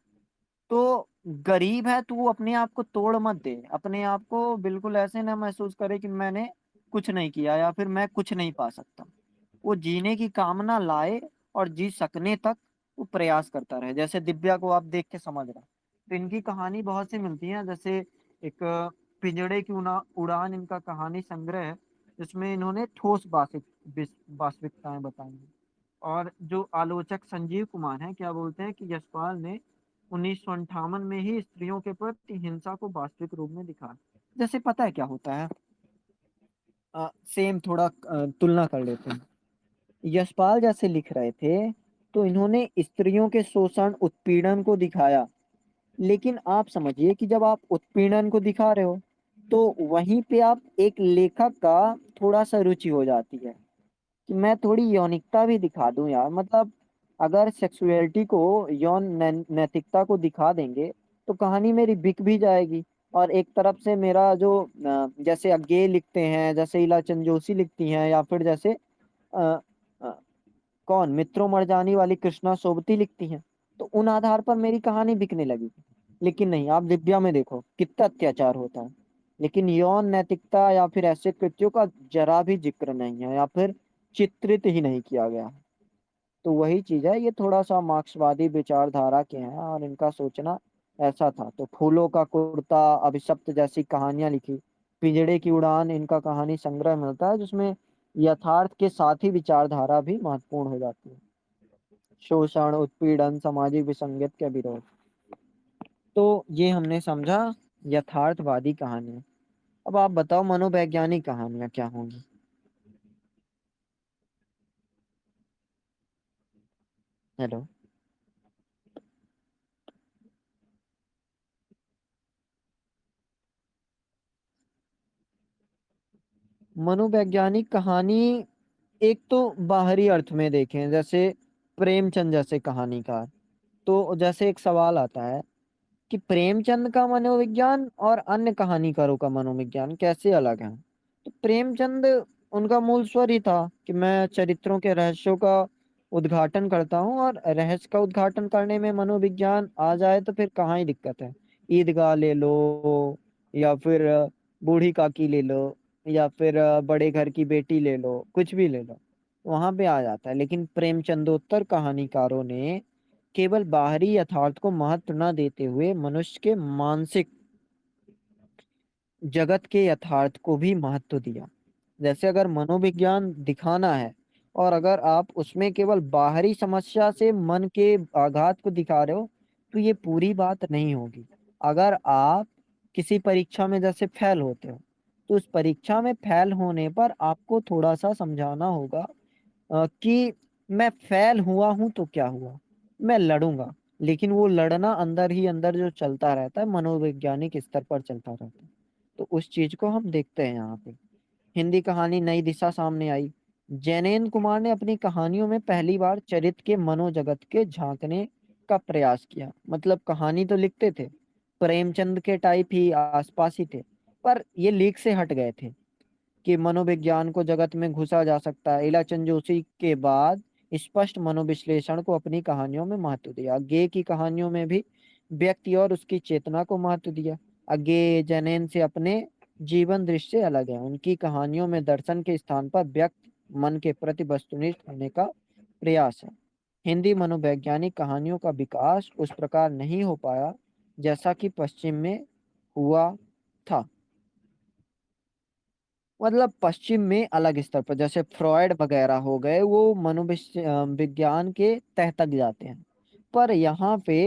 तो गरीब है तो वो अपने आप को तोड़ मत दे, अपने आप को बिल्कुल ऐसे ना महसूस करे कि मैंने कुछ नहीं किया या फिर मैं कुछ नहीं पा सकता। वो जीने की कामना लाए और जी सकने तक वो प्रयास करता रहे। जैसे दिव्या को आप देख के समझ रहे हैं, तो इनकी कहानी बहुत सी मिलती है। जैसे एक पिंजड़े की उड़ान इनका कहानी संग्रह है, जिसमें इन्होंने ठोस वास्तविकताएं बताई हैं। और जो आलोचक संजीव कुमार हैं, क्या बोलते हैं कि यशपाल ने 1958 में ही स्त्रियों के प्रति हिंसा को वास्तविक रूप में दिखा। जैसे पता है क्या होता है, सेम थोड़ा तुलना कर लेते हैं। यशपाल जैसे लिख रहे थे तो इन्होंने स्त्रियों के शोषण उत्पीड़न को दिखाया। लेकिन आप समझिए कि जब आप उत्पीड़न को दिखा रहे हो, तो वहीं पे आप एक लेखक का थोड़ा सा रुचि हो जाती है कि मैं थोड़ी यौनिकता भी दिखा दूं यार। मतलब अगर सेक्सुअलिटी को, यौन नैतिकता को दिखा देंगे तो कहानी मेरी बिक भी जाएगी। और एक तरफ से मेरा जो जैसे अज्ञे लिखते हैं, जैसे इलाचंद जोशी लिखती हैं, या फिर जैसे अ, अ, कौन मित्रों मरजानी वाली कृष्णा सोबती लिखती हैं, तो उन आधार पर मेरी कहानी बिकने लगी। लेकिन नहीं, आप दिव्या में देखो कितना अत्याचार होता है, लेकिन यौन नैतिकता या फिर ऐसे कृत्यों का जरा भी जिक्र नहीं है, या फिर चित्रित ही नहीं किया गया है। तो वही चीज है, ये थोड़ा सा मार्क्सवादी विचारधारा के हैं और इनका सोचना ऐसा था। तो फूलों का कुर्ता, अभिशप्त जैसी कहानियां लिखी, पिंजड़े की उड़ान, इनका कहानी संग्रह मिलता है जिसमें यथार्थ के साथ ही विचारधारा भी महत्वपूर्ण हो जाती है। शोषण, उत्पीड़न, सामाजिक विसंगत के विरोध। तो ये हमने समझा यथार्थवादी कहानियां। अब आप बताओ मनोवैज्ञानिक कहानियां क्या होंगी। हेलो। मनोवैज्ञानिक कहानी, एक तो बाहरी अर्थ में देखें जैसे प्रेमचंद जैसे कहानीकार, तो जैसे एक सवाल आता है कि प्रेमचंद का मनोविज्ञान और अन्य कहानीकारों का मनोविज्ञान कैसे अलग है। तो प्रेमचंद, उनका मूल स्वर ही था कि मैं चरित्रों के रहस्यों का उद्घाटन करता हूँ, और रहस्य का उद्घाटन करने में मनोविज्ञान आ जाए तो फिर कहाँ ही दिक्कत है। ईदगाह ले लो, या फिर बूढ़ी काकी ले लो, या फिर बड़े घर की बेटी ले लो, कुछ भी ले लो, वहां पे आ जाता है। लेकिन प्रेमचंदोत्तर कहानीकारों ने केवल बाहरी यथार्थ को महत्व न देते हुए मनुष्य के मानसिक जगत के यथार्थ को भी महत्व दिया। जैसे अगर मनोविज्ञान दिखाना है और अगर आप उसमें केवल बाहरी समस्या से मन के आघात को दिखा रहे हो, तो ये पूरी बात नहीं होगी। अगर आप किसी परीक्षा में जैसे फेल होते हो, तो उस परीक्षा में फेल होने पर आपको थोड़ा सा समझाना होगा कि मैं फेल हुआ हूं तो क्या हुआ, मैं लड़ूंगा। लेकिन वो लड़ना अंदर ही अंदर जो चलता रहता है, मनोवैज्ञानिक स्तर पर चलता रहता है। तो उस चीज को हम देखते हैं यहाँ पे। हिंदी कहानी नई दिशा सामने आई। जैनेन्द्र कुमार ने अपनी कहानियों में पहली बार चरित्र के मनोजगत के झांकने का प्रयास किया। मतलब कहानी तो लिखते थे, प्रेमचंद के टाइप ही आसपास ही थे, पर ये लीक से हट गए थे कि मनोविज्ञान को जगत में घुसा जा सकता है। इलाचंद जोशी के बाद स्पष्ट मनोविश्लेषण को अपनी कहानियों में महत्व दिया। गे की कहानियों में भी व्यक्ति और उसकी चेतना को महत्व दिया। अगे जैनेन से अपने जीवन दृश्य अलग है। उनकी कहानियों में दर्शन के स्थान पर व्यक्ति मन के प्रति वस्तुनिष्ठ होने का प्रयास है। हिंदी मनोवैज्ञानिक कहानियों का विकास उस प्रकार नहीं हो पाया जैसा कि पश्चिम में हुआ था। मतलब पश्चिम में अलग स्तर पर, जैसे फ्रॉयड वगैरह हो गए, वो मनोविज्ञान के तह तक जाते हैं। पर यहाँ पे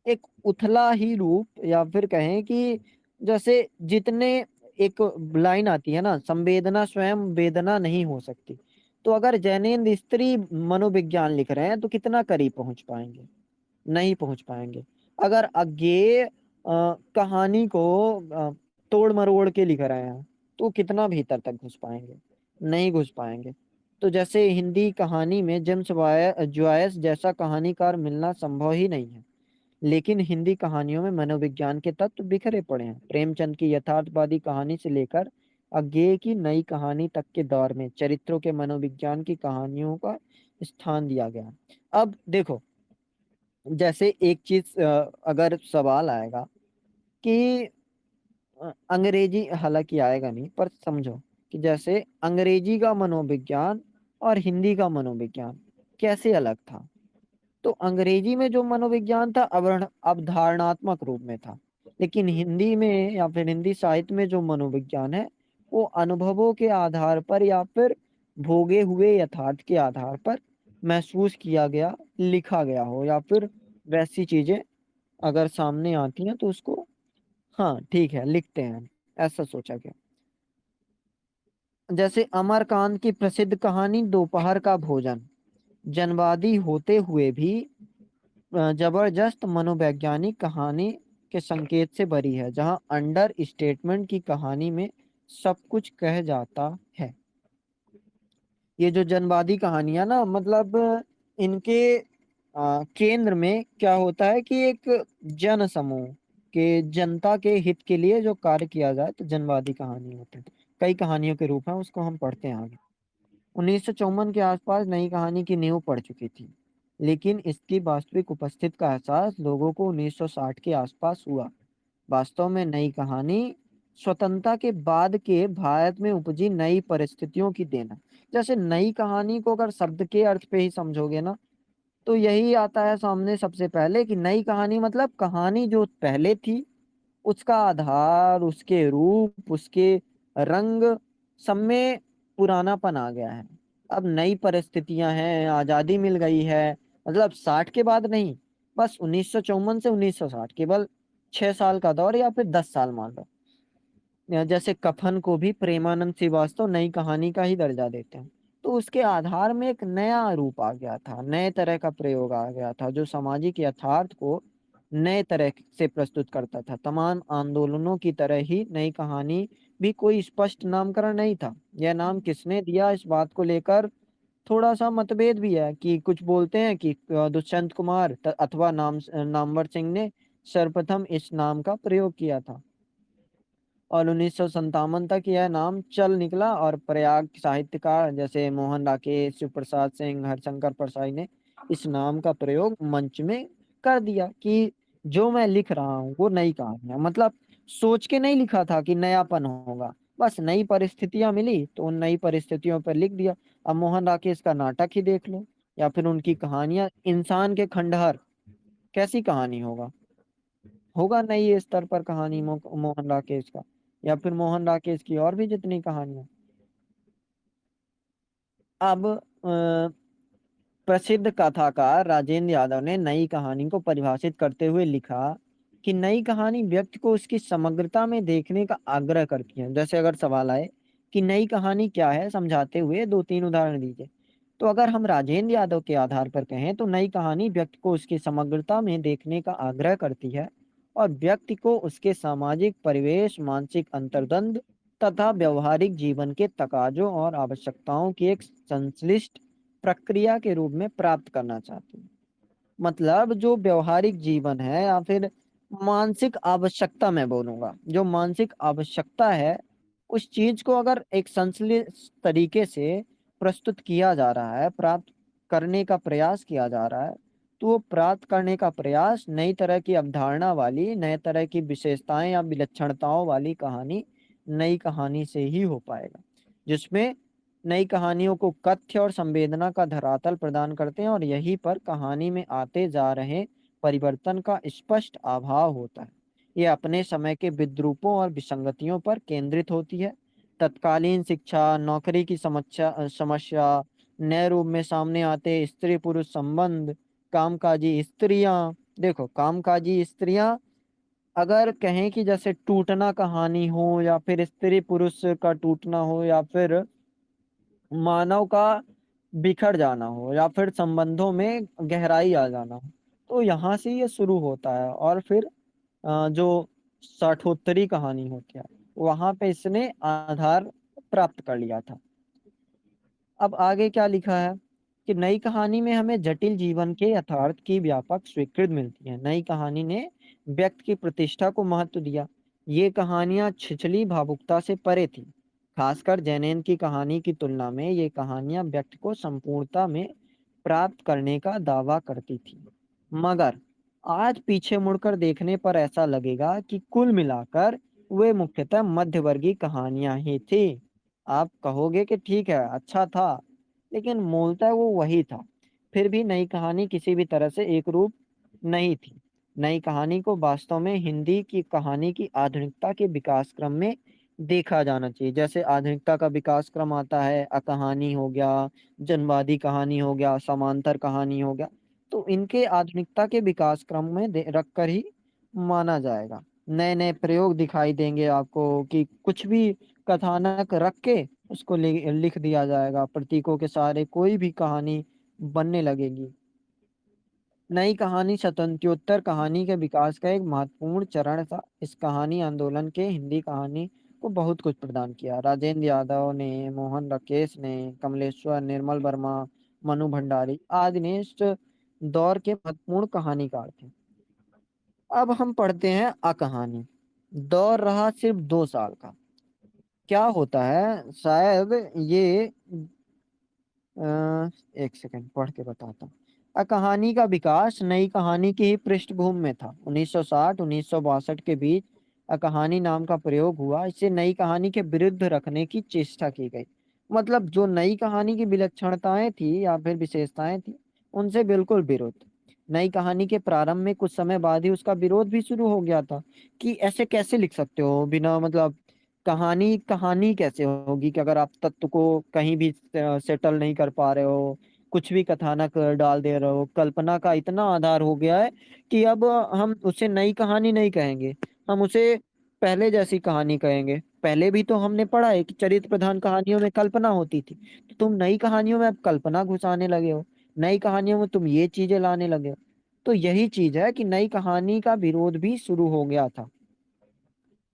एक उथला ही रूप, या फिर कहें कि जैसे जितने, एक लाइन आती है ना, संवेदना स्वयं वेदना नहीं हो सकती। तो अगर जैनेन्द्र स्त्री मनोविज्ञान लिख रहे हैं तो कितना करीब पहुंच पाएंगे, नहीं पहुंच पाएंगे। अगर आगे कहानी को तोड़ मरोड़ के लिख रहे हैं तो कितना भीतर तक घुस पाएंगे, नहीं घुस पाएंगे। तो जैसे हिंदी कहानी में जेम्स जॉयस जैसा कहानीकार मिलना संभव ही नहीं है। लेकिन हिंदी कहानियों में मनोविज्ञान के तत्व बिखरे पड़े हैं। प्रेमचंद की यथार्थवादी कहानी से लेकर अज्ञेय की नई कहानी तक के दौर में चरित्रों के मनोविज्ञान की कहानियों का स्थान दिया गया। अब देखो, जैसे एक चीज अगर सवाल आएगा कि अंग्रेजी, हालांकि आएगा नहीं, पर समझो कि जैसे अंग्रेजी का मनोविज्ञान और हिंदी का मनोविज्ञान कैसे अलग था। तो अंग्रेजी में जो मनोविज्ञान था अवधारणात्मक रूप में था। लेकिन हिंदी में या फिर हिंदी साहित्य में जो मनोविज्ञान है, वो अनुभवों के आधार पर या फिर भोगे हुए यथार्थ के आधार पर महसूस किया गया, लिखा गया हो, या फिर वैसी चीजें अगर सामने आती हैं तो उसको, हाँ ठीक है, लिखते हैं, ऐसा सोचा गया। जैसे अमरकांत की प्रसिद्ध कहानी दोपहर का भोजन जनवादी होते हुए भी जबरदस्त मनोवैज्ञानिक कहानी के संकेत से भरी है, जहां अंडर स्टेटमेंट की कहानी में सब कुछ कह जाता है। ये जो जनवादी कहानियां ना, मतलब इनके केंद्र में क्या होता है कि एक जन समूह के, जनता के हित के लिए जो कार्य किया जाए तो जनवादी कहानी होते हैं। कई कहानियों के रूप हैं, उसको हम पढ़ते हैं आगे। 1954 के आसपास नई कहानी की नींव पड़ चुकी थी, लेकिन इसकी वास्तविक उपस्थिति का एहसास लोगों को 1960 के आसपास हुआ। वास्तव में नई कहानी स्वतंत्रता के बाद के भारत में उपजी नई परिस्थितियों की देन है। जैसे नई कहानी को अगर शब्द के अर्थ पे ही समझोगे ना, तो यही आता है सामने सबसे पहले कि नई कहानी मतलब कहानी जो पहले थी उसका आधार, उसके रूप, उसके रंग, सब में पुरानापन आ गया है। अब नई परिस्थितियां हैं, आजादी मिल गई है। मतलब 60 के बाद नहीं, बस 1954 से 1960, केवल 6 साल का दौर, या फिर 10 साल मान लो। या जैसे कफन को भी प्रेमानंद श्रीवास्तव नई कहानी का ही दर्जा देते हैं। तो उसके आधार में एक नया रूप आ गया था, नए तरह का प्रयोग आ गया था, जो सामाजिक यथार्थ को नए तरह से प्रस्तुत करता था। तमाम आंदोलनों की तरह ही नई कहानी भी कोई स्पष्ट नामकरण नहीं था। यह नाम किसने दिया, इस बात को लेकर थोड़ा सा मतभेद भी है। कि कुछ बोलते हैं कि दुष्यंत कुमार अथवा नामवर सिंह ने सर्वप्रथम इस नाम का प्रयोग किया था, और 1957 तक यह नाम चल निकला। और प्रयाग साहित्यकार जैसे मोहन राकेश, शिवप्रसाद सिंह, हरशंकर परसाई ने इस नाम का प्रयोग मंच में कर दिया कि जो मैं लिख रहा हूँ वो नई कहानी है। मतलब सोच के नहीं लिखा था कि नयापन होगा, बस नई परिस्थितियां मिली तो उन नई परिस्थितियों पर लिख दिया। अब मोहन राकेश का नाटक ही देख लो, या फिर उनकी कहानियां, इंसान के खंडहर, कैसी कहानी होगा, होगा नहीं स्तर पर कहानी मोहन राकेश का, या फिर मोहन राकेश की और भी जितनी कहानियां। अब प्रसिद्ध कथाकार राजेंद्र यादव ने नई कहानी को परिभाषित करते हुए लिखा कि नई कहानी व्यक्ति को उसकी समग्रता में देखने का आग्रह करती है। जैसे अगर सवाल आए कि नई कहानी क्या है, समझाते हुए 2-3 उदाहरण दीजिए। तो अगर हम राजेंद्र यादव के आधार पर कहें तो नई कहानी व्यक्ति को उसकी समग्रता में देखने का आग्रह करती है, और व्यक्ति को उसके सामाजिक परिवेश, मानसिक अंतर्द्वंद तथा व्यवहारिक जीवन के तकाजों और आवश्यकताओं की एक संश्लिष्ट प्रक्रिया के रूप में प्राप्त करना चाहती हूँ। मतलब जो व्यवहारिक जीवन है, या फिर मानसिक आवश्यकता, मैं बोलूंगा जो मानसिक आवश्यकता है, उस चीज को अगर एक संश्लिष्ट तरीके से प्रस्तुत किया जा रहा है, प्राप्त करने का प्रयास किया जा रहा है, तो वो प्राप्त करने का प्रयास नई तरह की अवधारणा वाली, नए तरह की विशेषताएं या विलक्षणताओं वाली कहानी, नई कहानी से ही हो पाएगा। जिसमें नई कहानियों को कथ्य और संवेदना का धरातल प्रदान करते हैं, और यहीं पर कहानी में आते जा रहे परिवर्तन का स्पष्ट अभाव होता है। ये अपने समय के विद्रूपों और विसंगतियों पर केंद्रित होती है। तत्कालीन शिक्षा, नौकरी की समस्या नए रूप में सामने आते, स्त्री पुरुष संबंध, कामकाजी स्त्रियां। देखो कामकाजी स्त्रियां, अगर कहें कि जैसे टूटना कहानी हो, या फिर स्त्री पुरुष का टूटना हो, या फिर मानव का बिखर जाना हो, या फिर संबंधों में गहराई आ जाना हो, तो यहाँ से ये शुरू होता है। और फिर जो साठोत्तरी कहानी होती है, वहां पे इसने आधार प्राप्त कर लिया था। अब आगे क्या लिखा है कि नई कहानी में हमें जटिल जीवन के यथार्थ की व्यापक स्वीकृति मिलती है। नई कहानी ने व्यक्ति की प्रतिष्ठा को महत्व दिया। ये कहानियां छिछली भावुकता से परे थी। खासकर जैनेन की कहानी की तुलना में ये कहानियां व्यक्ति को संपूर्णता में प्राप्त करने का दावा करती थी। मगर आज पीछे मुड़कर देखने पर ऐसा लगेगा कि कुल मिलाकर वे मुख्यतः मध्यवर्गीय कहानियां ही थी। आप कहोगे कि ठीक है, अच्छा था, लेकिन मूलतः वो वही था। फिर भी नई कहानी किसी भी तरह से एक रूप नहीं थी। नई कहानी को वास्तव में हिंदी की कहानी की आधुनिकता के विकास क्रम में देखा जाना चाहिए। जैसे आधुनिकता का विकास क्रम आता है, अकहानी हो गया, जनवादी कहानी हो गया, समांतर कहानी हो गया, तो इनके आधुनिकता के विकास क्रम में रखकर ही माना जाएगा। नए नए प्रयोग दिखाई देंगे आपको कि कुछ भी कथानक रख के उसको लिख दिया जाएगा, प्रतीकों के सहारे कोई भी कहानी बनने लगेगी। नई कहानी स्वतंत्रोत्तर कहानी के विकास का एक महत्वपूर्ण चरण था। इस कहानी आंदोलन के हिंदी कहानी को बहुत कुछ प्रदान किया। राजेंद्र यादव ने, मोहन राकेश ने, कमलेश्वर, निर्मल वर्मा, मनु भंडारी आदि ने इस दौर के महत्वपूर्ण कहानीकार थे। अब हम पढ़ते हैं अकहानी। दौर रहा सिर्फ 2 साल का। क्या होता है, शायद ये एक सेकंड पढ़ के बताता हूँ। कहानी का विकास नई कहानी की ही पृष्ठभूमि में था। 1960 1962 के बीच कहानी नाम का प्रयोग हुआ। इसे नई कहानी के विरुद्ध रखने की चेष्टा की गई। मतलब जो नई कहानी की विलक्षणताएं थी या फिर विशेषताएं थी, उनसे बिल्कुल विरोध। नई कहानी के प्रारंभ में कुछ समय बाद ही उसका विरोध भी शुरू हो गया था कि ऐसे कैसे लिख सकते हो बिना मतलब कहानी कहानी कैसे होगी कि अगर आप तत्व को कहीं भी सेटल नहीं कर पा रहे हो, कुछ भी कथानक डाल दे रहे हो, कल्पना का इतना आधार हो गया है कि अब हम उसे नई कहानी नहीं कहेंगे, हम उसे पहले जैसी कहानी कहेंगे। पहले भी तो हमने पढ़ा है कि चरित्र प्रधान कहानियों में कल्पना होती थी, तो तुम नई कहानियों में अब कल्पना घुसाने लगे हो, नई कहानियों में तुम ये चीजें लाने लगे हो। तो यही चीज है कि नई कहानी का विरोध भी शुरू हो गया था।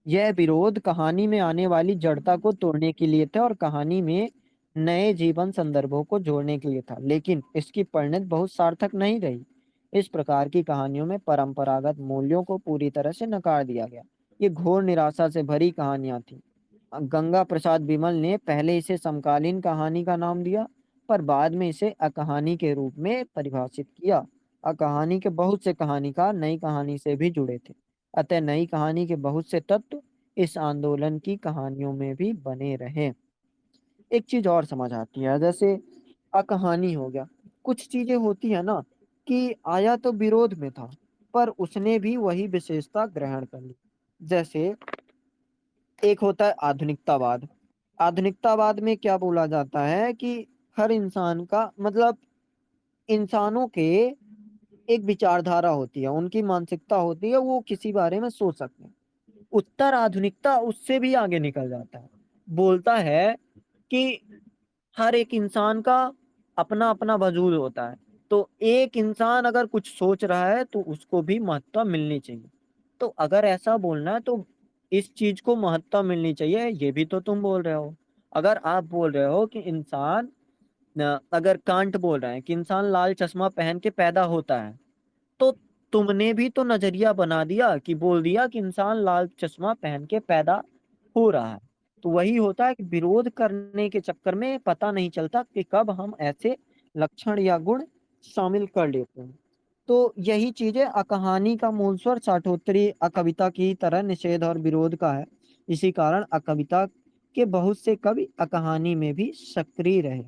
यह विरोध कहानी में आने वाली जड़ता को तोड़ने के लिए था और कहानी में नए जीवन संदर्भों को जोड़ने के लिए था, लेकिन इसकी परिणति बहुत सार्थक नहीं रही। इस प्रकार की कहानियों में परंपरागत मूल्यों को पूरी तरह से नकार दिया गया। ये घोर निराशा से भरी कहानियां थी। गंगा प्रसाद बिमल ने पहले इसे समकालीन कहानी का नाम दिया, पर बाद में इसे अकहानी के रूप में परिभाषित किया। अकहानी के बहुत से कहानीकार नई कहानी से भी जुड़े थे, अतः नई कहानी के बहुत से तत्व इस आंदोलन की कहानियों में भी बने रहे। एक चीज और समझ आती है, जैसे अकहानी हो गया, कुछ चीजें होती है ना कि आया तो विरोध में था, पर उसने भी वही विशेषता ग्रहण कर ली। जैसे एक होता है आधुनिकतावाद। आधुनिकतावाद में क्या बोला जाता है कि हर इंसान का मतलब इंसानों के एक विचारधारा होती है, उनकी मानसिकता होती है, वो किसी बारे में सोच सकते हैं। उत्तर आधुनिकता उससे भी आगे निकल जाता है, बोलता है कि हर एक इंसान का अपना अपना वजूद होता है, तो एक इंसान अगर कुछ सोच रहा है तो उसको भी महत्ता मिलनी चाहिए। तो अगर ऐसा बोलना है तो इस चीज को महत्ता मिलनी चाहिए, ये भी तो तुम बोल रहे हो। अगर आप बोल रहे हो कि इंसान अगर कांट बोल रहे हैं कि इंसान लाल चश्मा पहन के पैदा होता है, तो तुमने भी तो नजरिया बना दिया कि बोल दिया कि इंसान लाल चश्मा पहन के पैदा हो रहा है। तो वही होता है कि विरोध करने के चक्कर में पता नहीं चलता कि कब हम ऐसे लक्षण या गुण शामिल कर लेते हैं। तो यही चीजें अकहानी का मूल स्वर साठोत्तरी अकविता की तरह निषेध और विरोध का है। इसी कारण अकविता के बहुत से कवि अकहानी में भी सक्रिय रहे।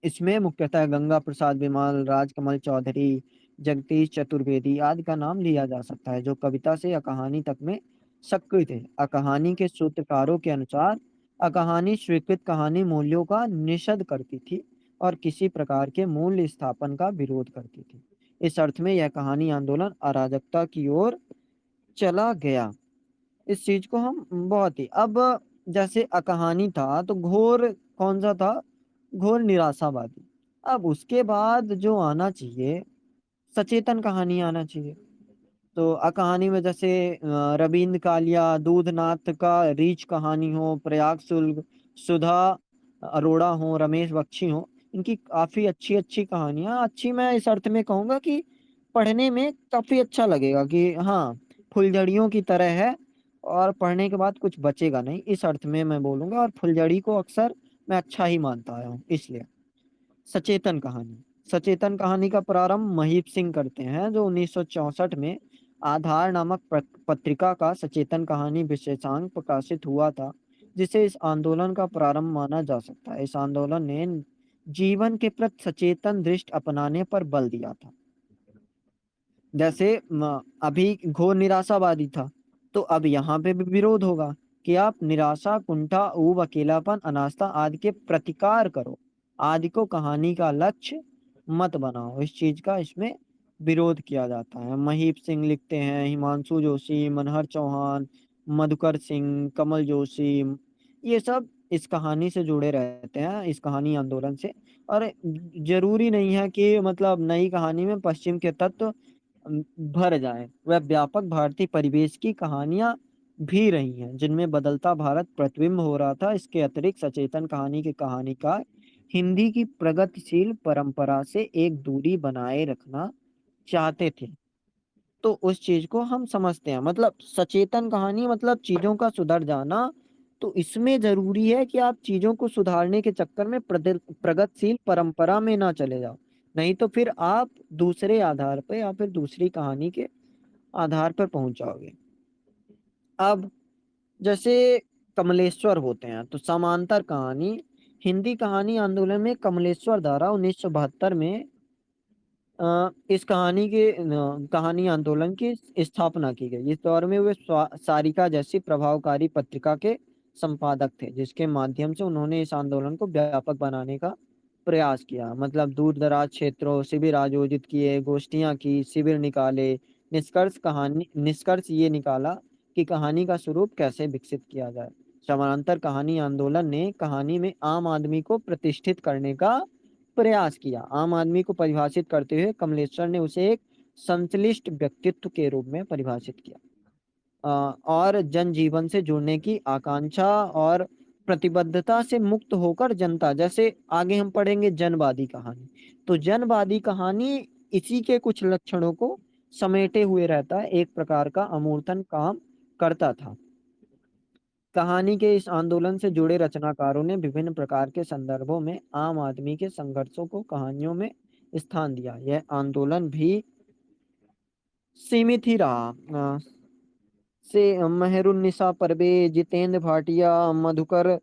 इसमें मुख्यतः गंगा प्रसाद बिमल, राजकमल चौधरी, जगदीश चतुर्वेदी आदि का नाम लिया जा सकता है, जो कविता से अकहानी तक में सक्रिय थे। अकहानी के सूत्रकारों के अनुसार अकहानी स्वीकृत कहानी मूल्यों का निषेध करती थी और किसी प्रकार के मूल्य स्थापन का विरोध करती थी। इस अर्थ में यह कहानी आंदोलन अराजकता की ओर चला गया। इस चीज को हम बहुत ही अब जैसे अकहानी था तो घोर कौन सा था, घोर निराशावादी। अब उसके बाद जो आना चाहिए सचेतन कहानी आना चाहिए। तो कहानी में जैसे रविंद्र कालिया, दूधनाथ का रीच कहानी हो, प्रयाग शुल्क, सुधा अरोड़ा हो, रमेश बख्शी हो, इनकी काफी अच्छी अच्छी कहानियां, अच्छी मैं इस अर्थ में कहूंगा कि पढ़ने में काफी अच्छा लगेगा कि हाँ फुलझड़ियों की तरह है और पढ़ने के बाद कुछ बचेगा नहीं, इस अर्थ में मैं बोलूंगा। और फुलझड़ी को अक्सर मैं अच्छा ही मानता आया हूँ इसलिए। सचेतन कहानी, सचेतन कहानी का प्रारंभ महीप सिंह करते हैं, जो 1964 में आधार नामक पत्रिका का सचेतन कहानी विशेषांक प्रकाशित हुआ था, जिसे इस आंदोलन का प्रारंभ माना जा सकता है। इस आंदोलन ने जीवन के प्रति सचेतन दृष्टि अपनाने पर बल दिया था। जैसे अभी घोर निराशावादी था, तो अब यहाँ पे भी विरोध होगा कि आप निराशा, कुंठा, ऊब, अकेलापन, अनास्था आदि के प्रतिकार करो, आदि को कहानी का लक्ष्य मत बनाओ। इस चीज का इसमें विरोध किया जाता है। महीप सिंह लिखते हैं, हिमांशु जोशी, मनहर चौहान, मधुकर सिंह, कमल जोशी, ये सब इस कहानी से जुड़े रहते हैं, इस कहानी आंदोलन से। और जरूरी नहीं है कि मतलब नई कहानी में पश्चिम के तत्व भर जाए, वह व्यापक भारतीय परिवेश की कहानियां भी रही हैं जिनमें बदलता भारत प्रतिबिंब हो रहा था। इसके अतिरिक्त सचेतन कहानी के कहानीकार हिंदी की प्रगतिशील परंपरा से एक दूरी बनाए रखना चाहते थे। तो उस चीज को हम समझते हैं, मतलब सचेतन कहानी मतलब चीजों का सुधर जाना। तो इसमें जरूरी है कि आप चीजों को सुधारने के चक्कर में प्रगतिशील परंपरा में ना चले जाओ, नहीं तो फिर आप दूसरे आधार पर या फिर दूसरी कहानी के आधार पर पहुंच जाओगे। अब जैसे कमलेश्वर होते हैं, तो समांतर कहानी, हिंदी कहानी आंदोलन में कमलेश्वर द्वारा 1972 में इस कहानी आंदोलन की स्थापना की गई। इस दौर में वे सारिका जैसी प्रभावकारी पत्रिका के संपादक थे, जिसके माध्यम से उन्होंने इस आंदोलन को व्यापक बनाने का प्रयास किया। मतलब दूर दराज क्षेत्रों शिविर आयोजित किए, गोष्ठियां की, शिविर निकाले। निष्कर्ष ये निकाला कि कहानी का स्वरूप कैसे विकसित किया जाए। समानांतर कहानी आंदोलन ने कहानी में आम आदमी को प्रतिष्ठित करने का प्रयास किया। आम आदमी को परिभाषित करते हुए कमलेश्वर ने उसे एक संश्लिष्ट व्यक्तित्व के रूप में परिभाषित किया, और जनजीवन से जुड़ने की आकांक्षा और प्रतिबद्धता से मुक्त होकर जनता, जैसे आगे हम पढ़ेंगे जनवादी कहानी, तो जनवादी कहानी इसी के कुछ लक्षणों को समेटे हुए रहता है, एक प्रकार का अमूर्तन काम करता था। कहानी के इस आंदोलन से जुड़े रचनाकारों ने विभिन्न प्रकार के संदर्भों में आम आदमी के संघर्षों को कहानियों में स्थान दिया। यह आंदोलन भी सीमित ही रहा। से मेहरुन्निसा परवेज, जितेंद्र भाटिया, मधुकर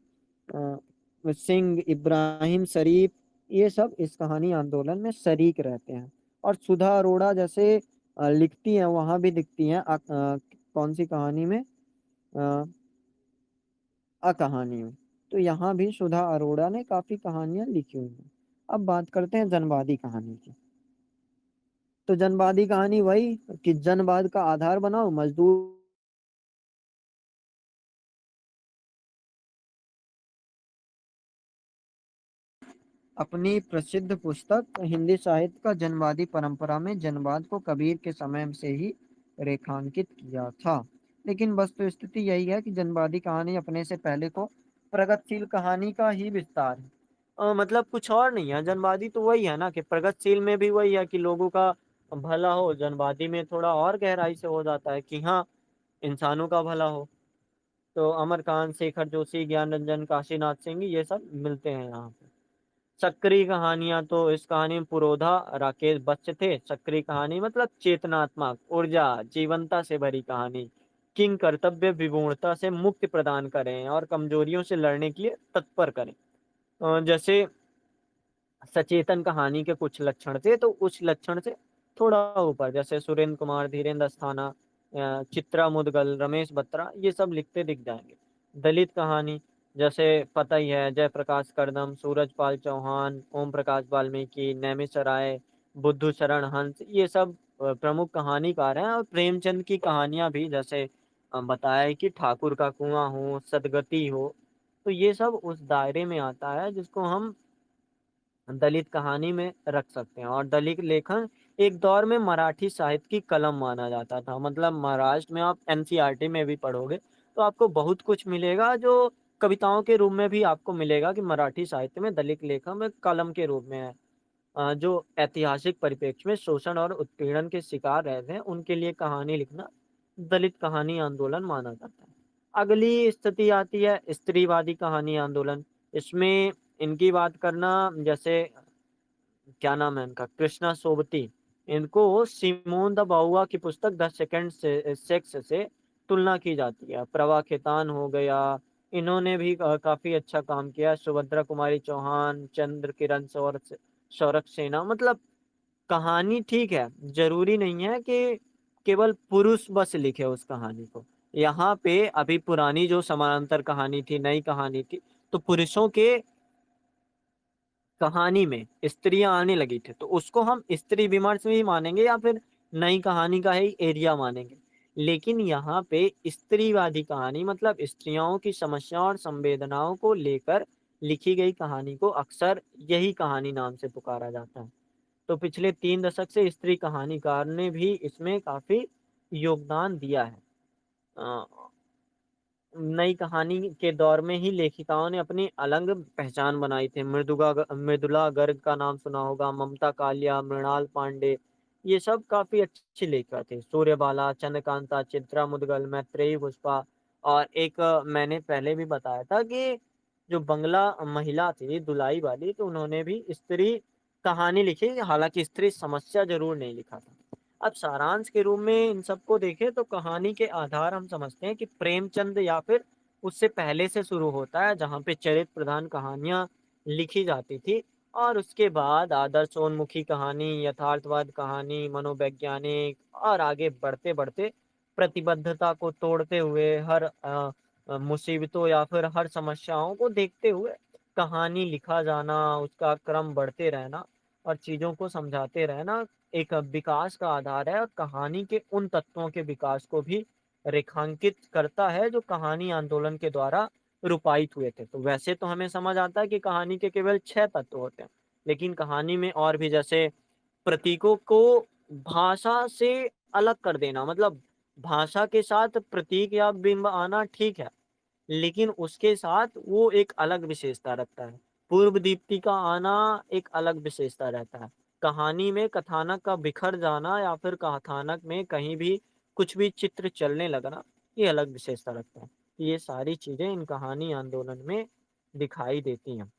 सिंह, इब्राहिम शरीफ, ये सब इस कहानी आंदोलन में शरीक रहते हैं। और सुधा अरोड़ा जैसे लिखती हैं, वहां भी लिखती हैं कौन सी कहानी में, अ, कहानी में। तो यहाँ भी सुधा अरोड़ा ने काफी कहानियां लिखी हुई हैं। अब बात करते हैं जनवादी कहानी की। तो जनवादी कहानी वही कि जनवाद का आधार बनाओ, मजदूर अपनी प्रसिद्ध पुस्तक हिंदी साहित्य का जनवादी परंपरा में जनवाद को कबीर के समय से ही रेखांकित किया था। लेकिन वस्तु स्थिति यही है कि जनवादी कहानी अपने से पहले को प्रगतिशील कहानी का ही विस्तार है। मतलब कुछ और नहीं है। जनवादी तो वही है ना कि प्रगतिशील में भी वही है कि लोगों का भला हो, जनवादी में थोड़ा और गहराई से हो जाता है कि हाँ, इंसानों का भला हो। तो अमरकांत, शेखर जोशी, ज्ञान रंजन, काशीनाथ सिंह, ये सब मिलते हैं यहाँ पे। सक्रिय कहानियां तो इस कहानी में पुरोधा, राकेश बच्च थे। सक्रिय कहानी मतलब चेतनात्मक, ऊर्जा, जीवंता से भरी कहानी। किंग कर्तव्य विमूढ़ता से मुक्ति प्रदान करें और कमजोरियों से लड़ने के लिए तत्पर करें। जैसे सचेतन कहानी के कुछ लक्षण थे, तो उस लक्षण से थोड़ा ऊपर, जैसे सुरेंद्र कुमार, धीरेन्द्र अस्थाना, चित्रा मुदगल, रमेश बत्रा, ये सब लिखते दिख जाएंगे। दलित कहानी जैसे पता ही है, जयप्रकाश करदम, सूरजपाल चौहान, ओम प्रकाश वाल्मीकि, नैमिष राय, बुद्धू शरण हंस, ये सब प्रमुख कहानीकार हैं। और प्रेमचंद की कहानियां भी, जैसे बताया है कि ठाकुर का कुआं हो, सदगति हो, तो ये सब उस दायरे में आता है जिसको हम दलित कहानी में रख सकते हैं। और दलित लेखन एक दौर में मराठी साहित्य की कलम माना जाता था। मतलब महाराष्ट्र में आप एनसीईआरटी में भी पढ़ोगे तो आपको बहुत कुछ मिलेगा, जो कविताओं के रूप में भी आपको मिलेगा कि मराठी साहित्य में दलित लेखन में कलम के रूप में है। जो ऐतिहासिक परिप्रेक्ष्य में शोषण और उत्पीड़न के शिकार रहे थे, उनके लिए कहानी लिखना दलित कहानी आंदोलन माना जाता है। अगली स्थिति आती है स्त्रीवादी कहानी आंदोलन। इसमें इनकी बात करना, जैसे क्या नाम है इनका, कृष्णा सोबती, इनको सिमोन द बाउआ की पुस्तक द सेकंड सेक्स से तुलना की जाती है। प्रभा खेतान हो गया, इन्होंने भी काफी अच्छा काम किया। सुभद्रा कुमारी चौहान, चंद्र किरण सौरभ सेना। मतलब कहानी ठीक है, जरूरी नहीं है कि केवल पुरुष बस लिखे उस कहानी को। यहाँ पे अभी पुरानी जो समानांतर कहानी थी, नई कहानी थी, तो पुरुषों के कहानी में स्त्रियां आने लगी थी, तो उसको हम स्त्री विमर्श भी मानेंगे या फिर नई कहानी का ही एरिया मानेंगे। लेकिन यहाँ पे स्त्रीवादी कहानी मतलब स्त्रियों की समस्या और संवेदनाओं को लेकर लिखी गई कहानी को अक्सर यही कहानी नाम से पुकारा जाता है। तो पिछले 3 दशक से स्त्री कहानीकार ने भी इसमें काफी योगदान दिया है। अ, नई कहानी के दौर में ही लेखिकाओं ने अपनी अलग पहचान बनाई थी। मृदुला गर्ग का नाम सुना होगा, ममता कालिया, मृणाल पांडे, ये सब काफी अच्छे लेखक थे। सूर्यबाला, चंद्रकांता, चित्रा मुदगल, मैत्रेयी पुष्पा। और एक मैंने पहले भी बताया था कि जो बंगला महिला थी दुलाई वाली, तो उन्होंने भी स्त्री कहानी लिखी, हालांकि स्त्री समस्या जरूर नहीं लिखा था। अब सारांश के रूप में इन सबको देखें तो कहानी के आधार हम समझते हैं कि प्रेमचंद या फिर उससे पहले से शुरू होता है, जहाँ पे चरित्र प्रधान कहानियां लिखी जाती थी। और उसके बाद आदर्शोन्मुखी कहानी, यथार्थवाद कहानी, मनोवैज्ञानिक, और आगे बढ़ते-बढ़ते प्रतिबद्धता को तोड़ते हुए हर मुसीबतों या फिर हर समस्याओं को देखते हुए कहानी लिखा जाना, उसका क्रम बढ़ते रहना और चीज़ों को समझाते रहना एक विकास का आधार है, और कहानी के उन तत्वों के विकास को भी रेखांकित करता है जो कहानी आंदोलन के द्वारा रूपायित हुए थे। तो वैसे तो हमें समझ आता है कि कहानी के केवल 6 तत्व होते हैं, लेकिन कहानी में और भी, जैसे प्रतीकों को भाषा से अलग कर देना, मतलब भाषा के साथ प्रतीक या बिंब आना ठीक है, लेकिन उसके साथ वो एक अलग विशेषता रखता है। पूर्व दीप्ति का आना एक अलग विशेषता रहता है। कहानी में कथानक का बिखर जाना या फिर कथानक में कहीं भी कुछ भी चित्र चलने लगना, ये अलग विशेषता रखता है। ये सारी चीज़ें इन कहानी आंदोलन में दिखाई देती हैं।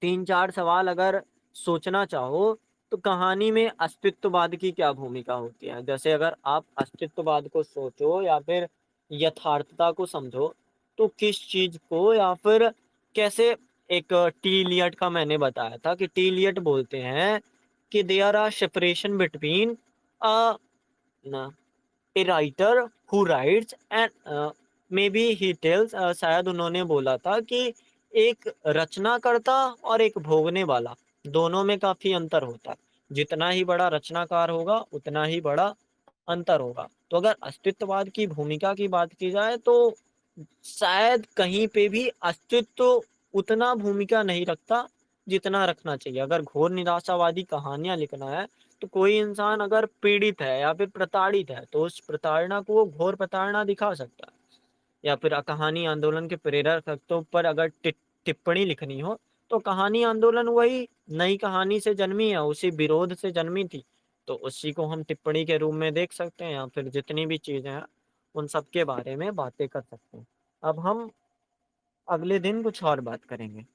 3-4 सवाल अगर सोचना चाहो, तो कहानी में अस्तित्ववाद की क्या भूमिका होती है? जैसे अगर आप अस्तित्ववाद को सोचो या फिर यथार्थता को समझो, तो किस चीज़ को या फिर कैसे, एक टी इलियट का मैंने बताया था कि टी इलियट बोलते हैं कि there are separation between a, न a writer who writes and maybe he tells, शायद उन्होंने बोला था कि एक रचनाकर्ता और एक भोगने वाला, दोनों में काफी अंतर होता है। जितना ही बड़ा रचनाकार होगा उतना ही बड़ा अंतर होगा। तो अगर अस्तित्ववाद की भूमिका की बात की जाए, तो शायद कहीं पे भी अस्तित्व उतना भूमिका नहीं रखता जितना रखना चाहिए। अगर घोर निराशावादी कहानियां लिखना है, तो कोई इंसान अगर पीड़ित है या फिर प्रताड़ित है, तो उस प्रताड़ना को वो घोर प्रताड़ना दिखा सकता है। या फिर कहानी आंदोलन के प्रेरक तत्वों पर अगर टिप्पणी लिखनी हो, तो कहानी आंदोलन वही नई कहानी से जन्मी है, उसी विरोध से जन्मी थी, तो उसी को हम टिप्पणी के रूप में देख सकते हैं, या फिर जितनी भी चीजें हैं उन सब के बारे में बातें कर सकते हैं। अब हम अगले दिन कुछ और बात करेंगे।